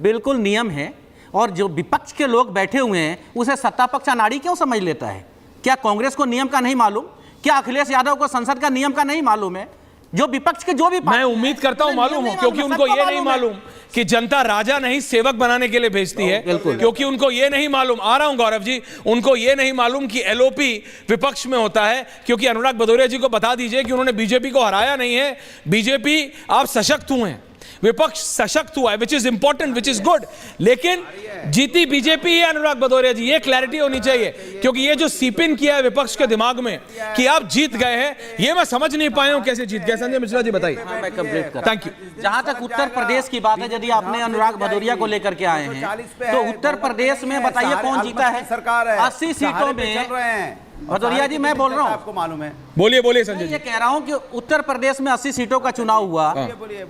बिल्कुल नियम है, और जो विपक्ष के लोग बैठे हुए हैं उसे सत्ता पक्ष अनाड़ी क्यों समझ लेता है? क्या कांग्रेस को नियम का नहीं मालूम? क्या अखिलेश यादव को संसद का नियम का नहीं मालूम है? जो विपक्ष के जो भी, मैं उम्मीद करता हूं मालूम हो, क्योंकि उनको ये नहीं मालूम कि जनता राजा नहीं सेवक बनाने के लिए भेजती है, क्योंकि उनको ये नहीं मालूम, आ रहा हूं गौरव जी, उनको ये नहीं मालूम कि एलओपी विपक्ष में होता है, क्योंकि अनुराग भदौरिया जी को बता दीजिए कि उन्होंने बीजेपी को हराया नहीं है। बीजेपी आप सशक्त हुए हैं, विपक्ष सशक्त हुआ है, which is important, which is good, लेकिन जीती बीजेपी है। अनुराग भदौरिया जी, ये क्लैरिटी होनी चाहिए, क्योंकि ये जो सीपिन किया है विपक्ष के दिमाग में कि आप जीत गए हैं, ये मैं समझ नहीं पाया हूं कैसे जीत गए। संजय मिश्रा जी बताइए। मैं कंप्लीट कर, थैंक यू। जहां तक उत्तर प्रदेश की बात है, यदि आपने अनुराग भदौरिया को लेकर के आए हैं, तो उत्तर प्रदेश में बताइए कौन जीता है? सरकार है, 80 सीटों में। भदौरिया जी, मैं बोल रहा हूँ, आपको मालूम है। बोलिए संजय जी। ये कह रहा हूं कि उत्तर प्रदेश में 80 सीटों का चुनाव हुआ,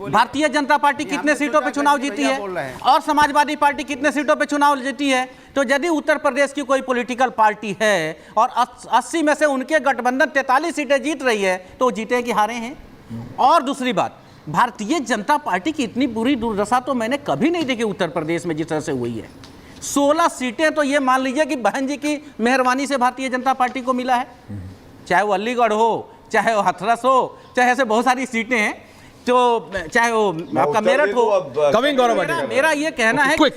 भारतीय जनता पार्टी कितने सीटों पे चुनाव जीती है और समाजवादी पार्टी कितने सीटों पे चुनाव जीती है? तो यदि उत्तर प्रदेश की कोई पॉलिटिकल पार्टी है और 80 में से उनके गठबंधन 43 सीटें जीत रही है, तो वो जीते कि हारे हैं? और दूसरी बात, भारतीय जनता पार्टी की इतनी बुरी दुर्दशा तो मैंने कभी नहीं देखी उत्तर प्रदेश में जिस तरह से हुई है। 16 सीटें तो ये मान लीजिए कि बहन जी की मेहरबानी से भारतीय जनता पार्टी को मिला है, चाहे वो अलीगढ़ हो, चाहे वो हाथरस हो, चाहे ऐसे बहुत सारी सीटें हैं, तो चाहे वो आपका मेरठ हो। मेरा ये कहना है कि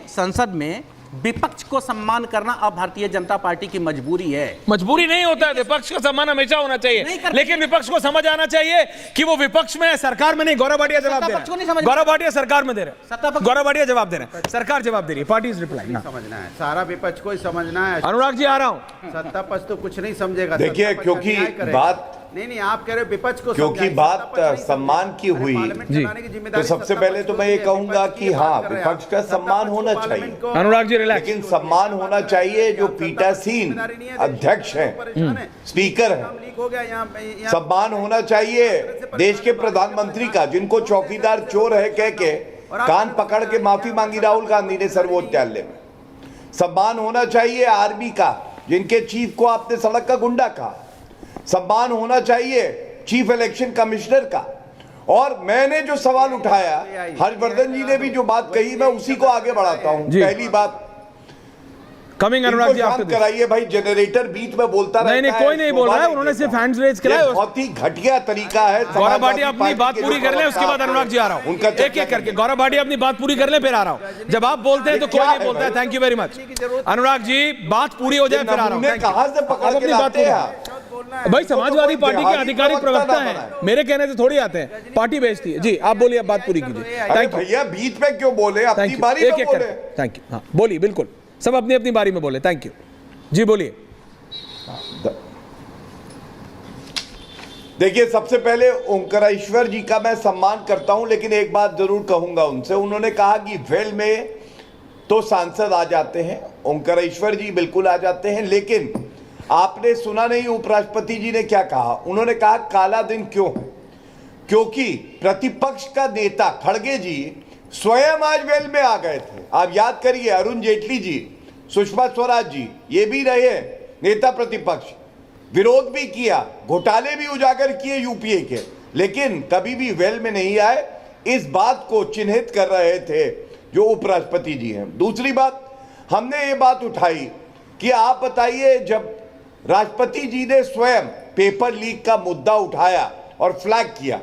संसद में विपक्ष को सम्मान करना अब भारतीय जनता पार्टी की मजबूरी है। मजबूरी नहीं होता है, विपक्ष का सम्मान हमेशा होना चाहिए, लेकिन विपक्ष को समझ आना चाहिए कि वो विपक्ष में है, सरकार में नहीं। गौरव भाटिया जवाब दे रहे हैं, गौरव भाटिया सरकार में दे रहे हैं, गौरव भाटिया जवाब दे रहे हैं, सरकार जवाब दे रही है, पार्टी इज रिप्लाई। समझना है, सारा विपक्ष को ही समझना है। अनुराग जी आ रहा हूं। सत्ता पक्ष तो कुछ नहीं समझेगा। देखिए, क्योंकि बात नहीं, आप कह रहे हो विपक्ष को, क्योंकि बात सम्मान की हुई जी, तो सबसे पहले तो मैं ये कहूंगा कि हाँ, विपक्ष का सम्मान होना चाहिए। अनुराग जी रिलैक्स। लेकिन सम्मान होना चाहिए जो पीठासीन अध्यक्ष हैं, स्पीकर हैं। सम्मान होना चाहिए देश के प्रधानमंत्री का, जिनको चौकीदार चोर है कह के कान पकड़ के माफी मांगी राहुल गांधी ने सर्वोच्च न्यायालय में। सम्मान होना चाहिए आर्मी का, जिनके चीफ को आपने सड़क का गुंडा कहा। सम्मान होना चाहिए चीफ इलेक्शन कमिश्नर का। और मैंने जो सवाल उठाया, हर्षवर्धन जी ने भी जो बात कही, मैं उसी को आगे बढ़ाता हूं। पहली बात, कमिंग अनुराग जी आपको कराइए भाई, जनरेटर बीच में बोलता रहता है। नहीं, कोई नहीं बोल रहा है, उन्होंने सिर्फ हैंड्स रेज किया है। बहुत ही घटिया तरीका है। गौरव भाटिया अपनी बात पूरी कर ले, उसके बाद अनुराग जी आ रहा हूं। एक एक करके गौरव भाटिया अपनी बात पूरी कर ले, फिर आ रहा हूं। जब आप बोलते हैं तो कोई नहीं बोलता है। Thank you very much Anurag ji, बात पूरी हो जाए फिर आ रहा हूं। कहां से पकड़ के लाते हैं भाई? समाजवादी पार्टी के आधिकारिक प्रवक्ता है, मेरे कहने से थोड़ी आते हैं, पार्टी भेजती है। जी आप बोलिए, अब बात पूरी कीजिए। थैंक यू भैया, बीच में क्यों बोले? अपनी बारी में बोले। Thank you. हाँ बोलिए, बिल्कुल सब अपनी अपनी बारी में बोले। थैंक यू जी, बोलिए। देखिए, सबसे पहले ओंकारेश्वर जी का मैं सम्मान करता हूं, लेकिन एक बात जरूर कहूंगा उनसे। उन्होंने कहा कि वेल में तो सांसद आ जाते हैं, ओंकारेश्वर जी बिल्कुल आ जाते हैं, लेकिन आपने सुना नहीं उपराष्ट्रपति जी ने क्या कहा? उन्होंने कहा काला दिन क्यों है? क्योंकि प्रतिपक्ष का नेता खड़गे जी स्वयं आज वेल में आ गए थे। आप याद करिए, अरुण जेटली जी, सुषमा स्वराज जी, ये भी रहे नेता प्रतिपक्ष, विरोध भी किया, घोटाले भी उजागर किए यूपीए के, लेकिन कभी भी वेल में नहीं आए। इस बात को चिन्हित कर रहे थे जो उपराष्ट्रपति जी हैं। दूसरी बात, हमने ये बात उठाई कि आप बताइए, जब राष्ट्रपति जी ने स्वयं पेपर लीक का मुद्दा उठाया और फ्लैग किया,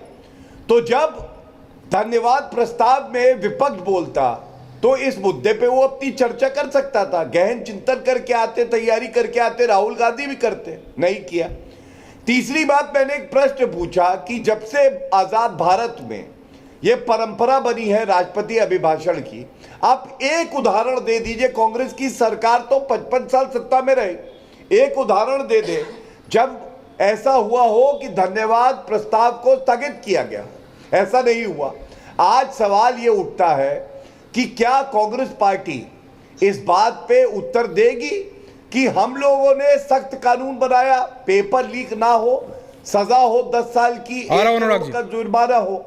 तो जब धन्यवाद प्रस्ताव में विपक्ष बोलता तो इस मुद्दे पे वो अपनी चर्चा कर सकता था, गहन चिंतन करके आते, तैयारी करके आते, राहुल गांधी भी करते, नहीं किया। तीसरी बात, मैंने एक प्रश्न पूछा कि जब से आजाद भारत में ये परंपरा बनी है राष्ट्रपति अभिभाषण की, आप एक उदाहरण दे दीजिए, कांग्रेस की सरकार तो 55 साल सत्ता में रही, एक उदाहरण दे दे जब ऐसा हुआ हो कि धन्यवाद प्रस्ताव को स्थगित किया गया। ऐसा नहीं हुआ। आज सवाल यह उठता है कि क्या कांग्रेस पार्टी इस बात पे उत्तर देगी कि हम लोगों ने सख्त कानून बनाया, पेपर लीक ना हो, सजा हो 10 साल की, 1 करोड़ का जुर्माना हो,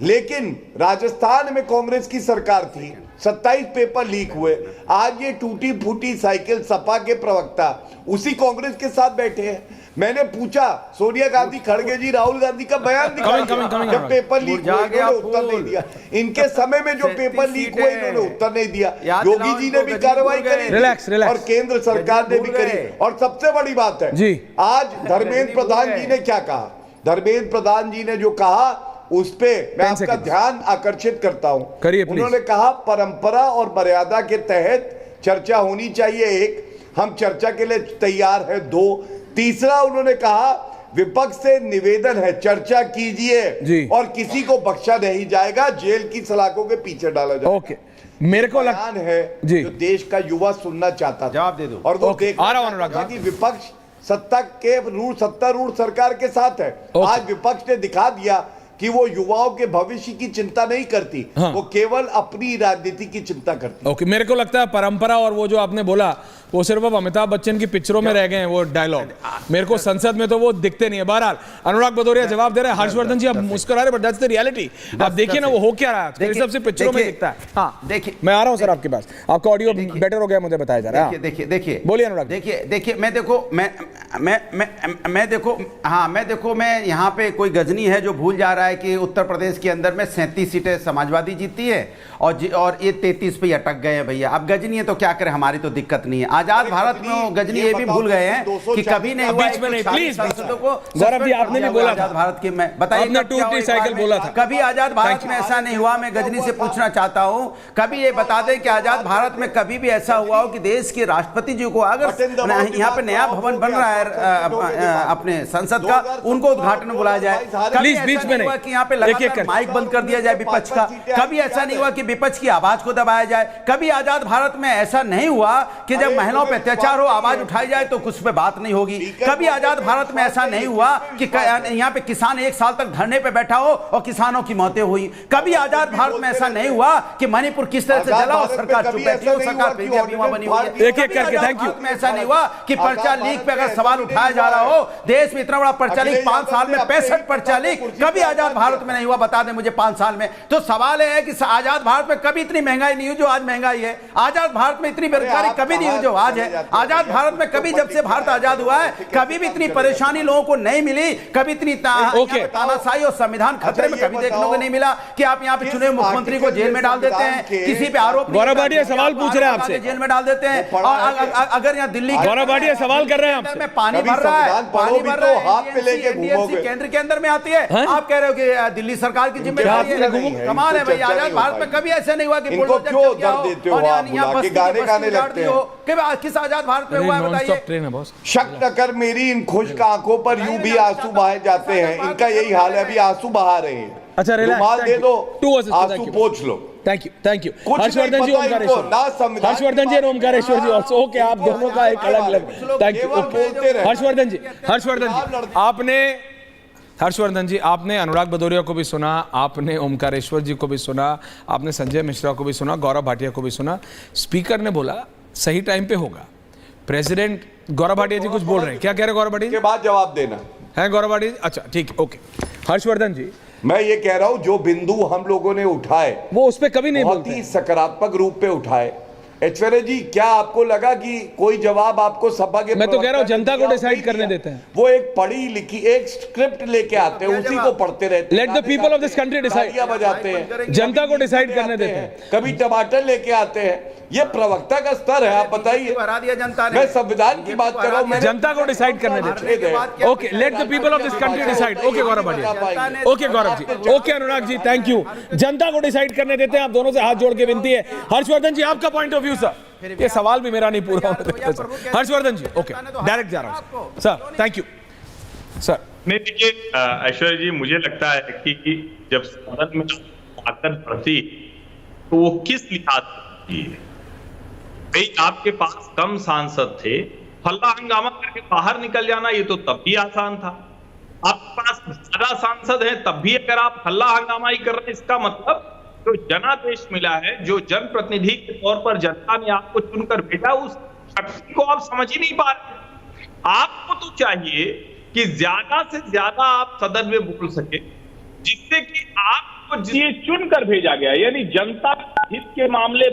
लेकिन राजस्थान में कांग्रेस की सरकार थी, 27 पेपर लीक हुए। आज ये टूटी फूटी साइकिल सपा के प्रवक्ता उसी कांग्रेस के साथ बैठे हैं। मैंने पूछा सोनिया गांधी, खड़गे जी, राहुल गांधी का बयान दिखाया जब पेपर लीक हुए, इन्होंने उत्तर नहीं दिया। इनके समय में जो पेपर लीक हुए इन्होंने उत्तर नहीं दिया। योगी जी ने भी कार्रवाई करी और केंद्र सरकार ने भी करी। और सबसे बड़ी बात है जी, आज धर्मेंद्र प्रधान जी ने क्या कहा, धर्मेंद्र प्रधान जी ने जो कहा उस पे मैं आपका ध्यान आकर्षित करता हूं। उन्होंने कहा परंपरा और मर्यादा के तहत चर्चा होनी चाहिए, एक, हम चर्चा के लिए तैयार है, 2, तीसरा उन्होंने कहा विपक्ष से निवेदन है चर्चा कीजिए और किसी को बख्शा नहीं जाएगा, जेल की सलाखों के पीछे डाला जाएगा। ओके, मेरे को बयान है जो देश का युवा सुनना चाहता था, जवाब दे दो। और वो देख कि विपक्ष सत्तारूढ़ सरकार के साथ है। आज विपक्ष ने दिखा दिया कि वो युवाओं के भविष्य की चिंता नहीं करती, वो केवल अपनी राजनीति की चिंता करती। ओके, मेरे को लगता है परंपरा और वो जो आपने बोला वो सिर्फ अब अमिताभ बच्चन की पिक्चरों में रह गए हैं वो डायलॉग, मेरे को संसद में तो वो दिखते नहीं है। बहरहाल अनुराग भदौरिया जवाब दे रहे हैं। हर्षवर्धन जी आप मुस्कुरा रहे, बट दैट्स द रियलिटी। आप देखिए ना वो हो क्या रहा है, सबसे पिक्चरों में दिखता है। हाँ देखिए, मैं आ रहा हूँ सर आपके पास, आपका ऑडियो बेटर हो गया मुझे बताया जा रहा है। देखिए बोलिए अनुराग। देखिए मैं देखो मैं यहाँ पे कोई गजनी है जो भूल जा रहा है कि उत्तर प्रदेश के अंदर में 37 सीटें समाजवादी जीती है और ये 33 पे अटक गए हैं भैया। अब गजनी है तो क्या करें, हमारी तो दिक्कत नहीं है। आजाद भारत में गजनी ये भी भूल गए हैं कि कभी नहीं हुआ, प्लीज गौरव जी आपने भी बोला आजाद भारत के, मैं बताइए साइकिल बोला था, कभी आजाद भारत में ऐसा नहीं हुआ। मैं गजनी से पूछना चाहता हूं, कभी ये बता दें कि आजाद भारत में कभी भी ऐसा हुआ हो कि देश के राष्ट्रपति जी को, अगर यहाँ पे नया भवन बन रहा है अपने संसद का, उनको उद्घाटन बुलाया जाए, प्लीज बीच में नहीं कि यहाँ पे लगातार माइक बंद कर दिया जाए विपक्ष का, कभी ऐसा नहीं हुआ कि विपक्ष की आवाज को दबाया जाए, कभी आजाद भारत में ऐसा नहीं हुआ कि जब महिलाओं पर अत्याचार हो आवाज उठाई जाए तो कुछ पे बात नहीं होगी, कभी आजाद भारत में ऐसा नहीं हुआ कि यहाँ पे किसान 1 साल तक धरने पे बैठा हो और किसानों की मौतें हुई, कभी आजाद भारत में ऐसा नहीं हुआ कि मणिपुर किस तरह से जला और सरकार चुप बैठी हो, सरकार फिर भी अभिमा बनी हुई है। एक एक करके थैंक यू। में ऐसा नहीं हुआ कि पर्चा लीक पे अगर सवाल उठाया जा रहा हो, देश में इतना बड़ा पर्चा लीक 5 साल में 65 पर्चा लीक कभी आजाद भारत में नहीं हुआ, बता दें मुझे 5 साल में। तो सवाल है कि आजाद भारत में कभी इतनी महंगाई नहीं हुई जो आज महंगाई है, आजाद भारत में इतनी बेरोजगारी कभी नहीं हुई जो आज है, आजाद भारत में कभी जब से भारत आजाद हुआ है कभी भी इतनी परेशानी लोगों को नहीं मिली, कभी इतनी तानाशाही और संविधान खतरे में कभी देखने को नहीं मिला कि आप यहाँ पे चुने मुख्यमंत्री को जेल में डाल देते हैं, किसी पे आरोप, गौरव भाटिया सवाल पूछ रहे हैं आपसे, जेल में डाल देते हैं। और अगर यहाँ दिल्ली, गौरव भाटिया सवाल कर रहे हैं आपसे, पानी भर रहा है, पानी भर रहा है, हाथ पे लेके घूमोगे, केंद्र के अंदर में आती है, आप कह रहे हो कि दिल्ली सरकार की जिम्मेदारी है, कमाल है भैया। आजाद भारत में कभी ऐसा नहीं हुआ कि किस आजाद भारत में हुआ है बताइए। शक न कर मेरी इन खुश्क आंखों पर यूं भी आंसू बहाए जाते हैं, इनका यही हाल है, अभी आंसू बहा रहे हैं। अच्छा रुमाल दे दो, आंसू पोंछ लो। Thank you Harshvardhan ji, Omkareshwar, Harshvardhan ji, Omkareshwar ji also. Okay, आप दोनों का एक अलग थैंक यू। हर्षवर्धन जी आपने अनुराग भदौरिया को भी सुना, आपने ओमकारेश्वर जी को भी सुना, आपने संजय मिश्रा को भी सुना, गौरव भाटिया को भी सुना। स्पीकर ने बोला सही टाइम पे होगा। प्रेसिडेंट गौरव भाटिया जी कुछ बोल रहे हैं, क्या कह रहे हैं गौरव भाटिया जी? के बाद जवाब देना है गौरव भाटिया जी। अच्छा ठीक है, ओके। हर्षवर्धन जी, मैं ये कह रहा हूं जो बिंदु हम लोगों ने उठाए वो उस पे कभी नहीं बहुत ही सकारात्मक रूप पे उठाए। ऐश्वर्या जी, क्या आपको लगा कि कोई जवाब आपको सभा के, मैं तो कह रहा हूं जनता को डिसाइड करने देते हैं, वो एक पढ़ी लिखी एक स्क्रिप्ट लेके आते हैं, उसी को पढ़ते रहते हैं। Late the people of this country decide, बजाते हैं, जनता को डिसाइड करने देते हैं। कभी टमाटर लेके आते हैं, ये प्रवक्ता का स्तर है, आप बताइए। मैं संविधान की बात कर रहा हूँ, जनता को डिसाइड करने देते हैं। Okay, let the people of this country decide. Okay Gaurav Bhatia, okay Gaurav ji, okay Anurag ji, thank you. जनता को डिसाइड करने देते हैं, आप दोनों से हाथ जोड़ के विनती है। हर्षवर्धन जी आपका पॉइंट ऑफ व्यू सर, ये सवाल भी मेरा नहीं पूरा होता। हर्षवर्धन जी, ओके डायरेक्ट जा रहा हूं सर, थैंक यू सर। नहीं देखिए ऐश्वर्या जी, मुझे लगता है कि जब सदन में ताकत बढ़ती तो वो किस लिहाज कीजिए। भाई आपके पास कम सांसद थे, हल्ला हंगामा करके बाहर निकल जाना ये तो तब भी आसान था। आपके पास ज्यादा सांसद हैं तब भी अगर आप हल्ला हंगामा ही कर रहे हैं, इसका मतलब जो जनादेश मिला है, जो जनप्रतिनिधि के तौर पर जनता ने आपको चुनकर भेजा, उस शक्ति को आप समझ ही नहीं पा रहे। आपको तो चाहिए कि ज्यादा से ज्यादा आप सदन में बोल सके, जिससे कि आपको ये चुनकर भेजा गया, यानी जनता हित के मामले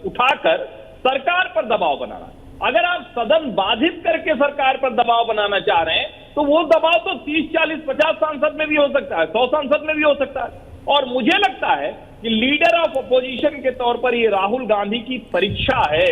उठाकर सरकार पर दबाव बनाना। अगर आप सदन बाधित करके सरकार पर दबाव बनाना चाह रहे हैं तो वो दबाव तो 30, 40, 50 सांसद में भी हो सकता है, 100 सांसद में भी हो सकता है। और मुझे लगता है कि लीडर ऑफ अपोजिशन के तौर पर ये राहुल गांधी की परीक्षा है,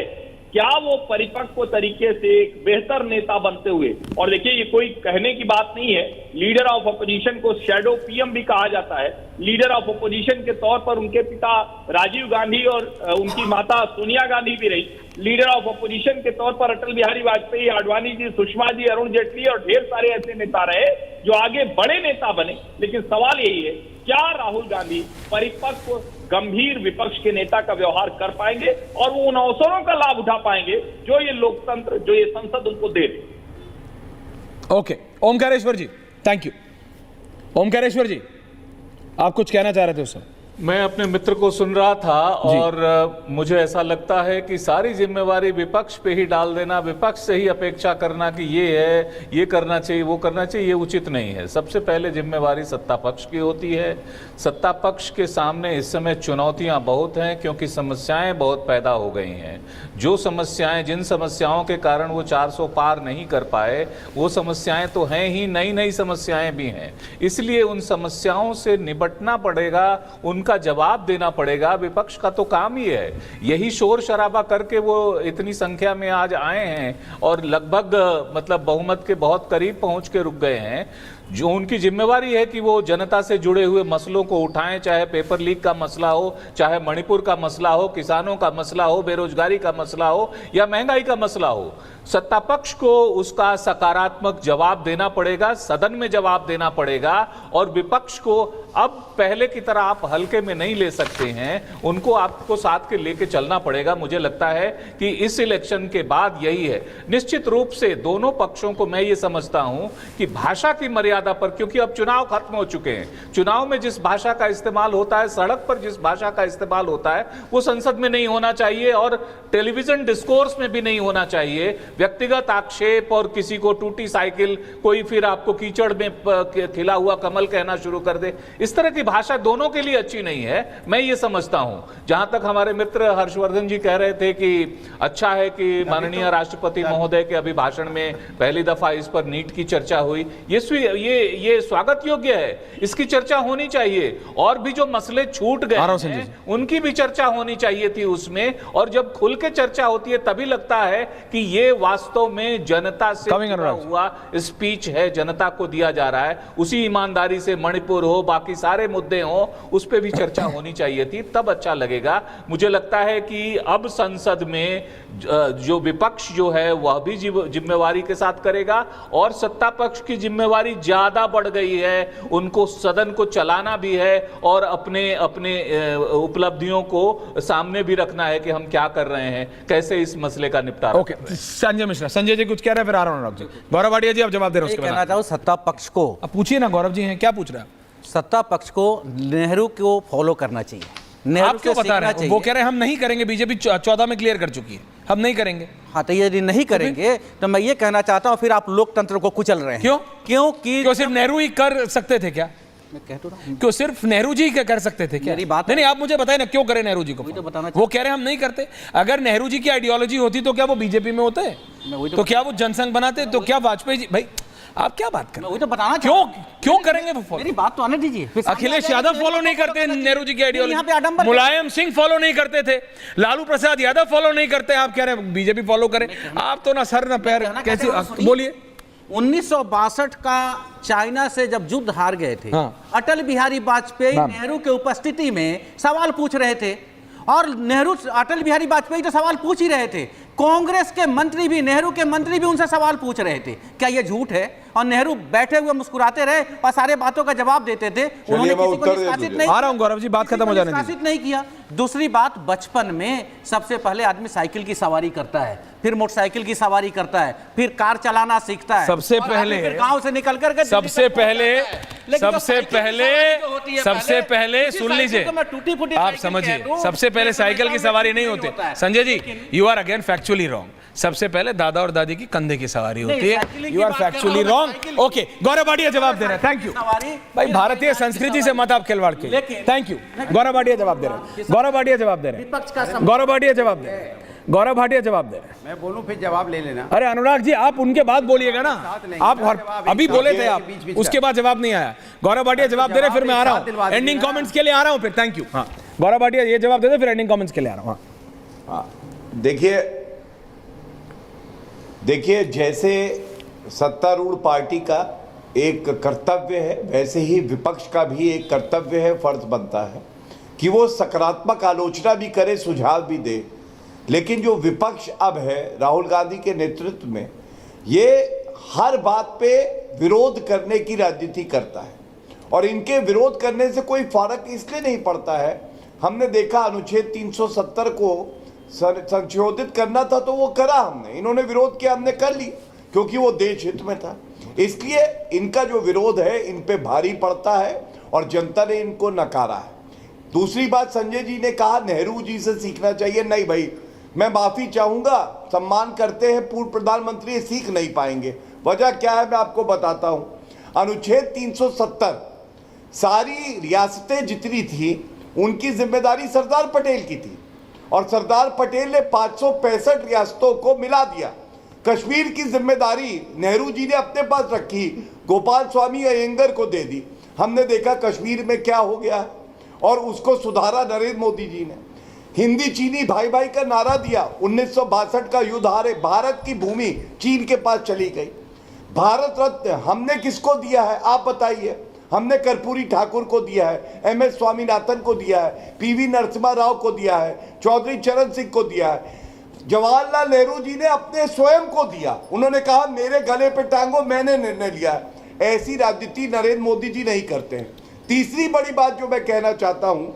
क्या वो परिपक्व तरीके से एक बेहतर नेता बनते हुए। और देखिए ये कोई कहने की बात नहीं है, लीडर ऑफ अपोजिशन को शैडो पीएम भी कहा जाता है। लीडर ऑफ अपोजिशन के तौर पर उनके पिता राजीव गांधी और उनकी माता सोनिया गांधी भी रही। लीडर ऑफ अपोजिशन के तौर पर अटल बिहारी वाजपेयी, आडवाणी जी, सुषमा जी, अरुण जेटली और ढेर सारे ऐसे नेता रहे जो आगे बड़े नेता बने। लेकिन सवाल यही है, क्या राहुल गांधी परिपक्व गंभीर विपक्ष के नेता का व्यवहार कर पाएंगे और वो उन अवसरों का लाभ उठा पाएंगे जो ये लोकतंत्र, जो ये संसद उनको दे रही। Okay, Omkareshwar ji, thank you. Omkareshwar ji, आप कुछ कहना चाह रहे थे उस समय? मैं अपने मित्र को सुन रहा था और मुझे ऐसा लगता है कि सारी जिम्मेवारी विपक्ष पे ही डाल देना, विपक्ष से ही अपेक्षा करना कि ये है, ये करना चाहिए, वो करना चाहिए, ये उचित नहीं है। सबसे पहले जिम्मेवारी सत्ता पक्ष की होती है। सत्ता पक्ष के सामने इस समय चुनौतियां बहुत हैं क्योंकि समस्याएं बहुत पैदा हो गई हैं। जो समस्याएं, जिन समस्याओं के कारण वो 400 पार नहीं कर पाए, वो समस्याएं तो हैं ही, नई नई समस्याएं भी हैं। इसलिए उन समस्याओं से निपटना पड़ेगा, उनका जवाब देना पड़ेगा। विपक्ष का तो काम ही है, यही शोर शराबा करके वो इतनी संख्या में आज आए हैं और लगभग मतलब बहुमत के बहुत करीब पहुंच के रुक गए हैं। जो उनकी जिम्मेवारी है कि वो जनता से जुड़े हुए मसलों को उठाएं, चाहे पेपर लीक का मसला हो, चाहे मणिपुर का मसला हो, किसानों का मसला हो, बेरोजगारी का मसला हो या महंगाई का मसला हो। सत्ता पक्ष को उसका सकारात्मक जवाब देना पड़ेगा, सदन में जवाब देना पड़ेगा। और विपक्ष को अब पहले की तरह आप हल्के में नहीं ले सकते हैं, उनको आपको साथ के लेके चलना पड़ेगा। मुझे लगता है कि इस इलेक्शन के बाद यही है। निश्चित रूप से दोनों पक्षों को मैं ये समझता हूं कि भाषा की मर्यादा पर, क्योंकि अब चुनाव खत्म हो चुके हैं, चुनाव में जिस भाषा का इस्तेमाल होता है, सड़क पर जिस भाषा का इस्तेमाल होता है, वो संसद में नहीं होना चाहिए और टेलीविजन डिस्कोर्स में भी नहीं होना चाहिए। व्यक्तिगत आक्षेप और किसी को टूटी साइकिल, कोई फिर आपको कीचड़ में खिला हुआ कमल कहना शुरू कर दे, इस तरह की भाषा दोनों के लिए अच्छी नहीं है, मैं ये समझता हूं। जहां तक हमारे मित्र हर्षवर्धन जी कह रहे थे कि अच्छा है कि माननीय राष्ट्रपति महोदय के अभिभाषण में पहली दफा इस पर नीट की चर्चा हुई, ये स्वागत योग्य है, इसकी चर्चा होनी चाहिए। और भी जो मसले छूट गए हैं उनकी भी चर्चा होनी चाहिए थी उसमें। और जब खुल के चर्चा होती है तभी लगता है कि ये वास्तव में जनता से हुआ स्पीच है, जनता को दिया जा रहा है। उसी ईमानदारी से मणिपुर हो, बाकी सारे मुद्दे हो, उस पर भी चर्चा होनी चाहिए थी, तब अच्छा लगेगा। मुझे लगता है कि अब संसद में जो विपक्ष जो है वह भी जिम्मेवारी के साथ करेगा और सत्ता पक्ष की जिम्मेवारी ज्यादा बढ़ गई है। उनको सदन को चलाना भी है और अपने उपलब्धियों को सामने भी रखना है कि हम क्या कर रहे हैं, कैसे इस मसले का निपटारा। ओके, संजय मिश्रा, संजय जी कुछ कह रहे हैं, फिर आ रहा हूं जी। गौरव वाडिया जी आप जवाब दे रहे हो। कहना चाहूँ सत्ता पक्ष को, अब पूछिए ना, गौरव जी हैं, क्या पूछ रहे हैं? सत्ता पक्ष को नेहरू को फॉलो करना चाहिए। आप क्यों बता रहे हैं? वो कह रहे हैं हम नहीं करेंगे, बीजेपी 14 में क्लियर कर चुकी है, हम नहीं करेंगे। हाँ, तो यदि नहीं करेंगे तो मैं ये कहना चाहता हूँ फिर आप लोकतंत्र को कुचल रहे हैं। क्यों? क्योंकि सिर्फ नेहरू ही कर सकते थे क्या? मैं कह तो रहा हूं, क्यों सिर्फ नेहरू जी कर सकते थे क्या? मेरी बात नहीं, आप मुझे बताएं ना, क्यों करें नेहरू जी को? तो बताना, वो कह रहे हैं हम नहीं करते। अगर नेहरू जी की आइडियोलॉजी होती तो क्या वो बीजेपी में होते? तो क्या वो जनसंघ बनाते? तो क्या वाजपेयी जी? भाई आप क्या बात कर रहे हैं? वही तो बताना, क्यों करेंगे वो फॉलो? मेरी बात तो आने दीजिए। अखिलेश यादव फॉलो नहीं करते नेहरू जी की आइडियोलॉजी, मुलायम सिंह फॉलो नहीं करते थे, लालू प्रसाद यादव फॉलो नहीं करते, आप कह रहे हैं बीजेपी फॉलो करें? आप तो ना सर ना पैर, कैसे? बोलिए। 1962 का चाइना से जब युद्ध हार गए थे, अटल बिहारी वाजपेयी नेहरू के उपस्थिति में सवाल पूछ रहे थे और नेहरू, अटल बिहारी वाजपेयी तो सवाल पूछ ही रहे थे कांग्रेस के मंत्री भी, नेहरू के मंत्री भी उनसे सवाल पूछ रहे थे क्या ये झूठ है, और नेहरू बैठे हुए मुस्कुराते रहे और सारे बातों का जवाब देते थे। उन्होंने किसी को निष्कासित नहीं, आ रहा हूं गौरव जी, बात खत्म हो जाने दीजिए। निष्कासित नहीं किया। दूसरी बात, बचपन में सबसे पहले आदमी साइकिल की सवारी करता है, फिर मोटरसाइकिल की सवारी करता है, फिर कार चलाना सीखता है, सबसे पहले गांव से निकल कर सबसे पहले सुन लीजिए, आप समझिए, सबसे पहले साइकिल की सवारी नहीं होती Sanjay ji, you are again factually wrong. सबसे पहले दादा और दादी की कंधे की सवारी होती है, you are factually wrong. Okay, Gaurav Bhatia जवाब दे रहे हैं, थैंक यू भाई, भारतीय संस्कृति से मत आप खिलवाड़ के, थैंक यू। गौरव भाटिया जवाब दे रहे हैं, गौरव भाटिया जवाब दे रहे हैं, गौरव भाटिया जवाब दे रहे हैं, गौरव भाटिया जवाब दे रहे हैं। मैं बोलूं फिर जवाब ले लेना। अरे अनुराग जी, आप उनके बाद बोलिएगा ना, आप अभी बोले थे आप, उसके बाद जवाब नहीं आया। गौरव भाटिया जवाब दे रहे, फिर मैं आ रहा हूँ एंडिंग कमेंट्स के लिए, आ रहा हूँ फिर, थैंक यू। हाँ, गौरव भाटिया ये जवाब दे दे, फिर एंडिंग कमेंट्स के लिए आ रहा हूँ। देखिए, जैसे सत्तारूढ़ पार्टी का एक कर्तव्य है, वैसे ही विपक्ष का भी एक कर्तव्य है, फर्ज बनता है कि वो सकारात्मक आलोचना भी करे, सुझाव भी दे। लेकिन जो विपक्ष अब है राहुल गांधी के नेतृत्व में, ये हर बात पे विरोध करने की राजनीति करता है, और इनके विरोध करने से कोई फर्क इसलिए नहीं पड़ता है। हमने देखा अनुच्छेद 370 को संशोधित करना था तो वो करा हमने, इन्होंने विरोध किया, हमने कर ली, क्योंकि वो देश हित में था। इसलिए इनका जो विरोध है इन पे भारी पड़ता है और जनता ने इनको नकारा है। दूसरी बात, संजय जी ने कहा नेहरू जी से सीखना चाहिए। नहीं भाई, मैं माफी चाहूंगा, सम्मान करते हैं पूर्व प्रधानमंत्री, सीख नहीं पाएंगे। वजह क्या है मैं आपको बताता हूं। अनुच्छेद 370 सारी रियासतें जितनी थी उनकी जिम्मेदारी सरदार पटेल की थी, और सरदार पटेल ने 565 रियासतों को मिला दिया। कश्मीर की जिम्मेदारी नेहरू जी ने अपने पास रखी, गोपाल स्वामी अयंगर को दे दी। हमने देखा कश्मीर में क्या हो गया, और उसको सुधारा नरेंद्र मोदी जी ने। हिंदी चीनी भाई भाई का नारा दिया, 1962 का युद्ध हारे, भारत की भूमि चीन के पास चली गई। भारत रत्न हमने किसको दिया है आप बताइए? हमने कर्पूरी ठाकुर को दिया है, एम.एस. स्वामीनाथन को दिया है, पी.वी. नरसिम्हा राव को दिया है, चौधरी चरण सिंह को दिया है। जवाहरलाल नेहरू जी ने अपने स्वयं को दिया, उन्होंने कहा मेरे गले पे टांगो, मैंने निर्णय लिया है। ऐसी राजनीति नरेंद्र मोदी जी नहीं करते हैं। तीसरी बड़ी बात जो मैं कहना चाहता हूं,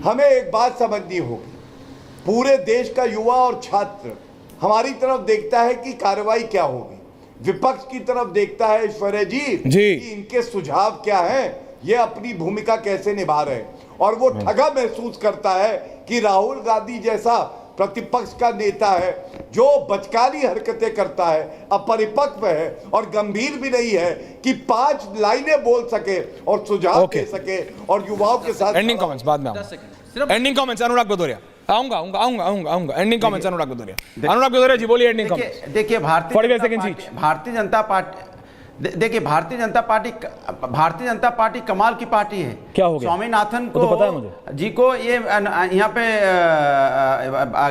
हमें एक बात समझनी होगी, पूरे देश का युवा और छात्र हमारी तरफ देखता है कि कार्रवाई क्या होगी, विपक्ष की तरफ देखता है ऐश्वर्या जी कि इनके सुझाव क्या हैं, ये अपनी भूमिका कैसे निभा रहे हैं, और वो ठगा महसूस करता है कि राहुल गांधी जैसा प्रतिपक्ष का नेता है जो बचकानी हरकतें करता है, अपरिपक्व है और गंभीर भी नहीं है कि 5 लाइनें बोल सके और सुझाव दे सके और युवाओं के साथ। एंडिंग कमेंट्स बाद में आऊंगा, एंडिंग कमेंट्स अनुराग भदौरिया, आऊंगा एंडिंग कमेंट्स अनुराग भदौरिया जी बोलिए एंडिंग कमेंट्स। देखिए, भारतीय जनता पार्टी देखिए, भारतीय जनता पार्टी कमाल की पार्टी है। क्या हो गया? स्वामीनाथन को तो पता है मुझे जी को ये यहाँ पे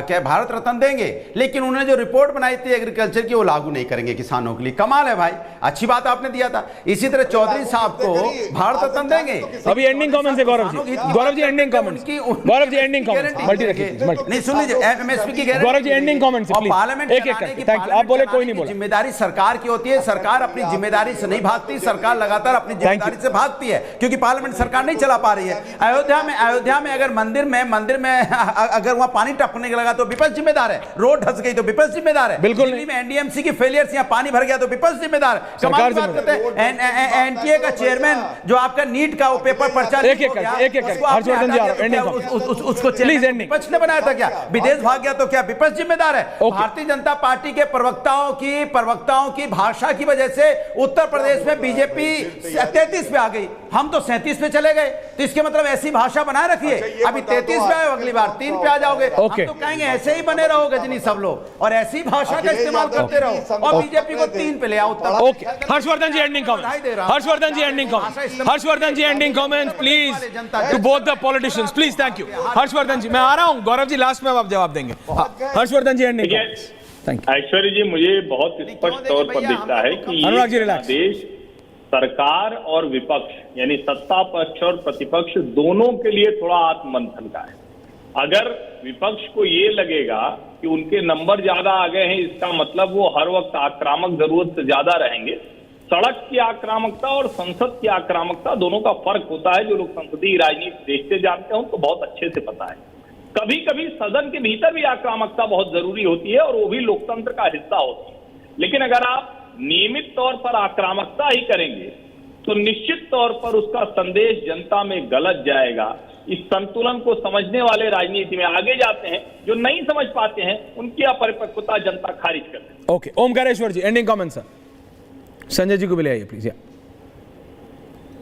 क्या भारत रत्न देंगे, लेकिन उन्होंने जो रिपोर्ट बनाई थी एग्रीकल्चर की वो लागू नहीं करेंगे किसानों के लिए। कमाल है भाई, अच्छी बात आपने दिया था। इसी तरह चौधरी साहब को भारत रत्न देंगे। अभी एंडिंग कमेंट्स है Gaurav ji ending comments, Gaurav ji ending comments multi रखिए, नहीं सुन लीजिए, एमएसपी की गारंटी, Gaurav ji ending comments please, parliament thank you. आप बोले कोई नहीं बोला। जिम्मेदारी सरकार की होती है, सरकार अपनी जिम्मेदारी से नहीं भागती, सरकार लगातार अपनी जिम्मेदारी से भागती है, क्योंकि पार्लियामेंट सरकार नहीं चला पा रही है। अयोध्या में अगर मंदिर में अगर वहां पानी टपकने लगा तो विपक्ष जिम्मेदार है, रोड धंस गई तो विपक्ष जिम्मेदार है, बिल्कुल दिल्ली में एनडीएमसी की फेलियर से पानी भर गया तो विपक्ष जिम्मेदार है। कमाल की बात करते हैं। एनटीए का चेयरमैन जो आपका नीट का वो पेपर पर्चा उसको विपक्ष ने बनाया था क्या? विदेश भाग गया तो क्या विपक्ष जिम्मेदार है? भारतीय जनता पार्टी के प्रवक्ताओं की भाषा की वजह से उत्तर प्रदेश में बीजेपी 33 पे आ गई, हम तो 37 पे चले गए। तो इसके मतलब ऐसी भाषा बनाए रखिए, अभी 33 पे आए, अगली बार 3 पे आ जाओगे। हम तो कहेंगे ऐसे ही बने रहो गजनी सब लोग, और ऐसी भाषा का इस्तेमाल करते रहो, और बीजेपी को 3 पे ले आओ। Harshvardhan ji ending comments, Harshvardhan ji ending comments please to both the politicians please, thank you. Harshvardhan ji मैं आ रहा हूं, गौरव जी लास्ट में आप जवाब देंगे। Harshvardhan ji ending comments. ऐश्वर्या जी, मुझे बहुत स्पष्ट तौर पर दिखता है कि ये देश सरकार और विपक्ष यानी सत्ता पक्ष और प्रतिपक्ष दोनों के लिए थोड़ा आत्ममंथन का है। अगर विपक्ष को ये लगेगा कि कि उनके नंबर ज्यादा आ गए हैं इसका मतलब वो हर वक्त आक्रामक जरूरत से ज्यादा रहेंगे। सड़क की आक्रामकता और संसद की आक्रामकता दोनों का फर्क होता है। जो लोग संसदीय राजनीति देखते जानते हैं उनको बहुत अच्छे से पता है। कभी कभी सदन के भीतर भी आक्रामकता बहुत जरूरी होती है और वो भी लोकतंत्र का हिस्सा होती है। लेकिन अगर आप नियमित तौर पर आक्रामकता ही करेंगे तो निश्चित तौर पर उसका संदेश जनता में गलत जाएगा। इस संतुलन को समझने वाले राजनीति में आगे जाते हैं, जो नहीं समझ पाते हैं उनकी अपरिपक्वता जनता खारिज करती है। ओके, ओमकारेश्वर जी ending comment sir. Sanjay ji को भी ले आइए प्लीज।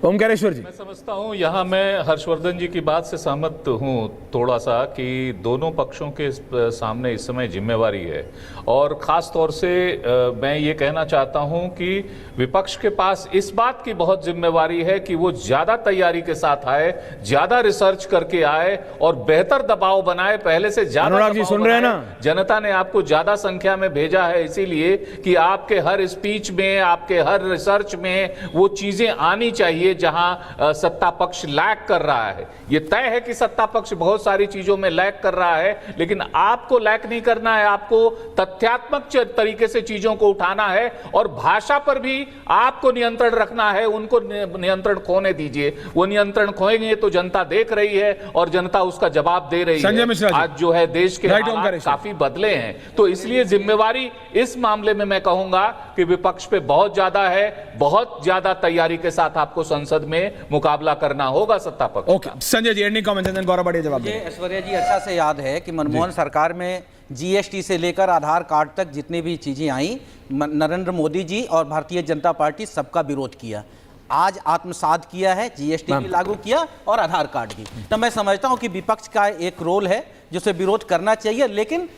ओमकारेश्वर जी, मैं समझता हूं यहाँ मैं हर्षवर्धन जी की बात से सहमत हूं थोड़ा सा कि दोनों पक्षों के सामने इस समय जिम्मेवारी है और ख़ास तौर से मैं ये कहना चाहता हूं कि विपक्ष के पास इस बात की बहुत जिम्मेवारी है कि वो ज़्यादा तैयारी के साथ आए, ज़्यादा रिसर्च करके आए और बेहतर दबाव बनाए, पहले से ज़्यादा। अनुराग जी सुन रहे हैं ना? जनता ने आपको ज़्यादा संख्या में भेजा है इसीलिए कि आपके हर स्पीच में, आपके हर रिसर्च में वो चीज़ें आनी चाहिए जहां सत्ता पक्ष लैग कर रहा है। यह तय है कि सत्ता पक्ष बहुत सारी चीजों में लैग कर रहा है, लेकिन आपको लैग नहीं करना है। आपको तथ्यात्मक तरीके से चीजों को उठाना है और भाषा पर भी आपको नियंत्रण रखना है। उनको नियंत्रण खोने दीजिए। वो नियंत्रण खोएंगे तो जनता देख रही है और जनता उसका जवाब दे रही है। आज जो है देश के हालात काफी बदले हैं, तो इसलिए जिम्मेवारी इस मामले में मैं कहूंगा कि विपक्ष पे बहुत ज्यादा है। बहुत ज्यादा तैयारी के साथ आपको संसद में मुकाबला करना होगा सत्ता पक्ष। Okay, Sanjay ji ending comment and then Gaurav बढ़िया जवाब दें। ऐश्वर्या जी अच्छा से याद है कि मनमोहन सरकार में जीएसटी से लेकर आधार कार्ड तक जितनी भी चीजें आई, नरेंद्र मोदी जी और भारतीय जनता पार्टी सबका विरोध किया। आज आत्मसात किया है, जीएसटी भी लागू किया और आधार कार्ड भी। तो मैं समझता हूं कि विपक्ष का एक रोल है जिसे विरोध करना चाहिए, लेकिन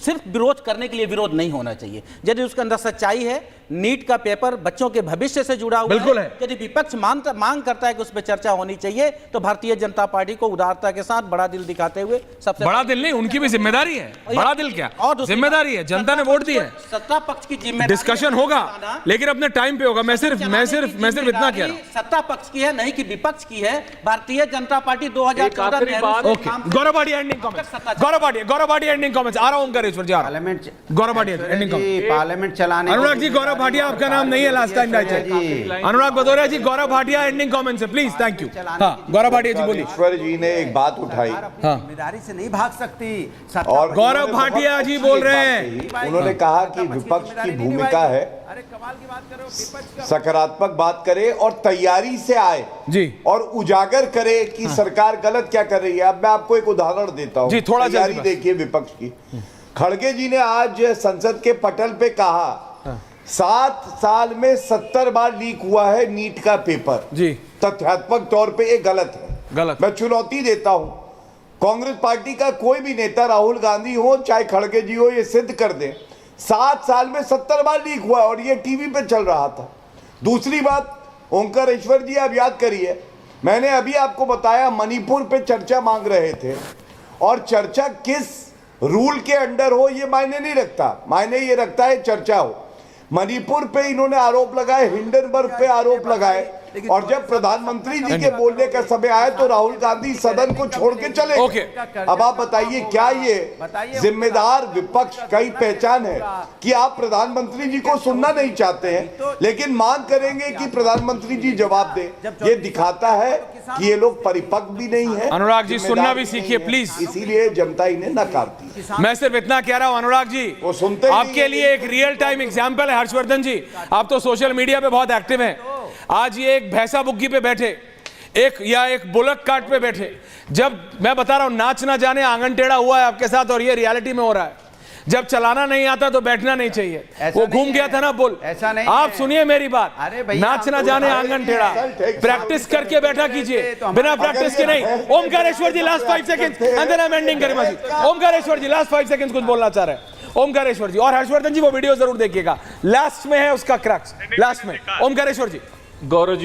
सिर्फ विरोध करने के लिए विरोध नहीं होना चाहिए। यदि उसके अंदर सच्चाई है, नीट का पेपर बच्चों के भविष्य से जुड़ा हुआ है, यदि विपक्ष मांग करता है कि उस पर चर्चा होनी चाहिए, तो भारतीय जनता पार्टी को उदारता के साथ बड़ा दिल दिखाते हुए सबसे बड़ा दिल नहीं, उनकी भी जिम्मेदारी है। बड़ा दिल क्या, और जिम्मेदारी है, जनता ने वोट दी है। सत्ता पक्ष की जिम्मेदारी, डिस्कशन होगा लेकिन अपने टाइम पे होगा। मैं सिर्फ इतना कह रहा हूं, सत्ता पक्ष की है, नहीं कि विपक्ष की है। Bharatiya Janata party 2014 Gaurav Bhatia ending comments. Gaurav Bhatia ending comments. आ रहा हूं ओमकारेश्वर जी, parliament, Gaurav Bhatia ending comment. Parliament चलाने, अनुराग जी गौरव भाटिया आपका नाम नहीं है लास्ट टाइम मैच है। अनुराग भदौरिया जी, गौरव भाटिया एंडिंग कमेंट से प्लीज, थैंक यू। हाँ, गौरव भाटिया जी बोलिए। ईश्वर जी ने एक बात उठाई, जिम्मेदारी से नहीं भाग सकती और गौरव भाटिया जी बोल रहे हैं। उन्होंने कहा कि विपक्ष की भूमिका है सकारात्मक बात करे और तैयारी से आए जी, और उजागर करे कि सरकार गलत क्या कर रही है। अब मैं आपको एक उदाहरण देता हूं, थोड़ा तैयारी देखिए विपक्ष की। खड़गे जी ने आज संसद के पटल पे कहा 7 साल में 70 बार लीक हुआ है नीट का पेपर जी, तथ्यात्मक तौर पे ये गलत है। गलत। मैं चुनौती देता हूं, कांग्रेस पार्टी का कोई भी नेता, राहुल गांधी हो चाहे खड़गे जी हो, ये सिद्ध कर दे 7 साल में 70 बार लीक हुआ और ये टीवी पे चल रहा था। दूसरी बात, ओंकारेश्वर जी आप याद करिए, मैंने अभी आपको बताया मणिपुर पे चर्चा मांग रहे थे, और चर्चा किस रूल के अंडर हो ये मायने नहीं रखता, मायने ये रखता है चर्चा हो। मणिपुर पे इन्होंने आरोप लगाए, हिंडनबर्ग पे आरोप लगाए, और जब प्रधानमंत्री जी के बोलने का समय आया तो राहुल गांधी सदन को छोड़ के चले। अब आप बताइए, क्या ये जिम्मेदार विपक्ष का ही पहचान है कि आप प्रधानमंत्री जी को सुनना नहीं चाहते हैं लेकिन मांग करेंगे कि प्रधानमंत्री जी जवाब दे? ये दिखाता है कि ये लोग परिपक्व भी नहीं है। अनुराग जी सुनना भी सीखिए प्लीज, इसीलिए जनता इन्हें नकारती। मैं सिर्फ इतना कह रहा हूं अनुराग जी, वो सुनते आपके लिए एक रियल टाइम एग्जाम्पल है। हर्षवर्धन जी, आप तो सोशल मीडिया पे बहुत एक्टिव हैं। आज ये एक भैंसा बुग्गी पे बैठे, एक बुलक काट पे बैठे, जब मैं बता रहा हूं नाच ना जाने आंगन टेढ़ा हुआ है आपके साथ, और ये रियलिटी में हो रहा है। जब चलाना नहीं आता तो बैठना नहीं चाहिए। वो घूम गया था ना बुल, ऐसा नहीं। आप सुनिए मेरी बात, नाच ना जाने आंगन टेढ़ा, प्रैक्टिस करके बैठा कीजिए, बिना प्रैक्टिस के नहीं। Omkareshwar ji last 5 seconds and then I am ending करेंगे। ओमकारेश्वर जी लास्ट 5 सेकंड्स कुछ बोलना चाह रहे हैं ओमकारेश्वर जी, और हर्षवर्धन जी वो वीडियो जरूर देखिएगा, लास्ट में है उसका क्रक्स, लास्ट में। ओमकारेश्वर जी, गौरव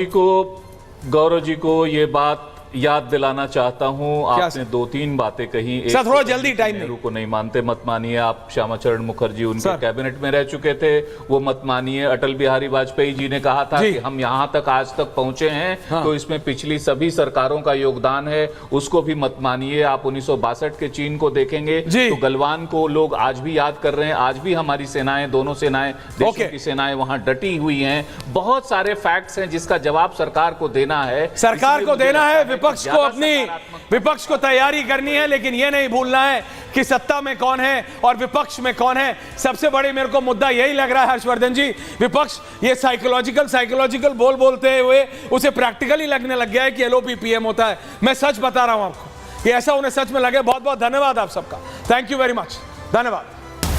जी को ये बात याद दिलाना चाहता हूं, आपने 2-3 बातें कही। एक सर, थोड़ा तो जल्दी, टाइम नेहरू को नहीं मानते, मत मानिए। आप श्यामाचरण मुखर्जी उनके कैबिनेट में रह चुके थे, वो मत मानिए। अटल बिहारी वाजपेयी जी ने कहा था कि हम यहां तक आज तक पहुंचे हैं तो इसमें पिछली सभी सरकारों का योगदान है, उसको भी मत मानिए। आप 1962 के चीन को देखेंगे तो गलवान को लोग आज भी याद कर रहे हैं। आज भी हमारी सेनाएं, दोनों सेनाएं, देशों की सेनाएं वहां डटी हुई हैं। बहुत सारे फैक्ट्स हैं जिसका जवाब सरकार को देना है। सरकार को देना है, विपक्ष को तैयारी करनी है, लेकिन यह नहीं भूलना है कि सत्ता में कौन है और विपक्ष में कौन है। सबसे बड़ी मेरे को मुद्दा यही लग रहा है हर्षवर्धन जी, विपक्ष ये साइकोलॉजिकल बोलते हुए उसे प्रैक्टिकली लगने लग गया है कि एलओपी पीएम होता है। मैं सच बता रहा हूं आपको कि ऐसा उन्हें सच में लगे। बहुत बहुत धन्यवाद आप सबका, थैंक यू वेरी मच, धन्यवाद।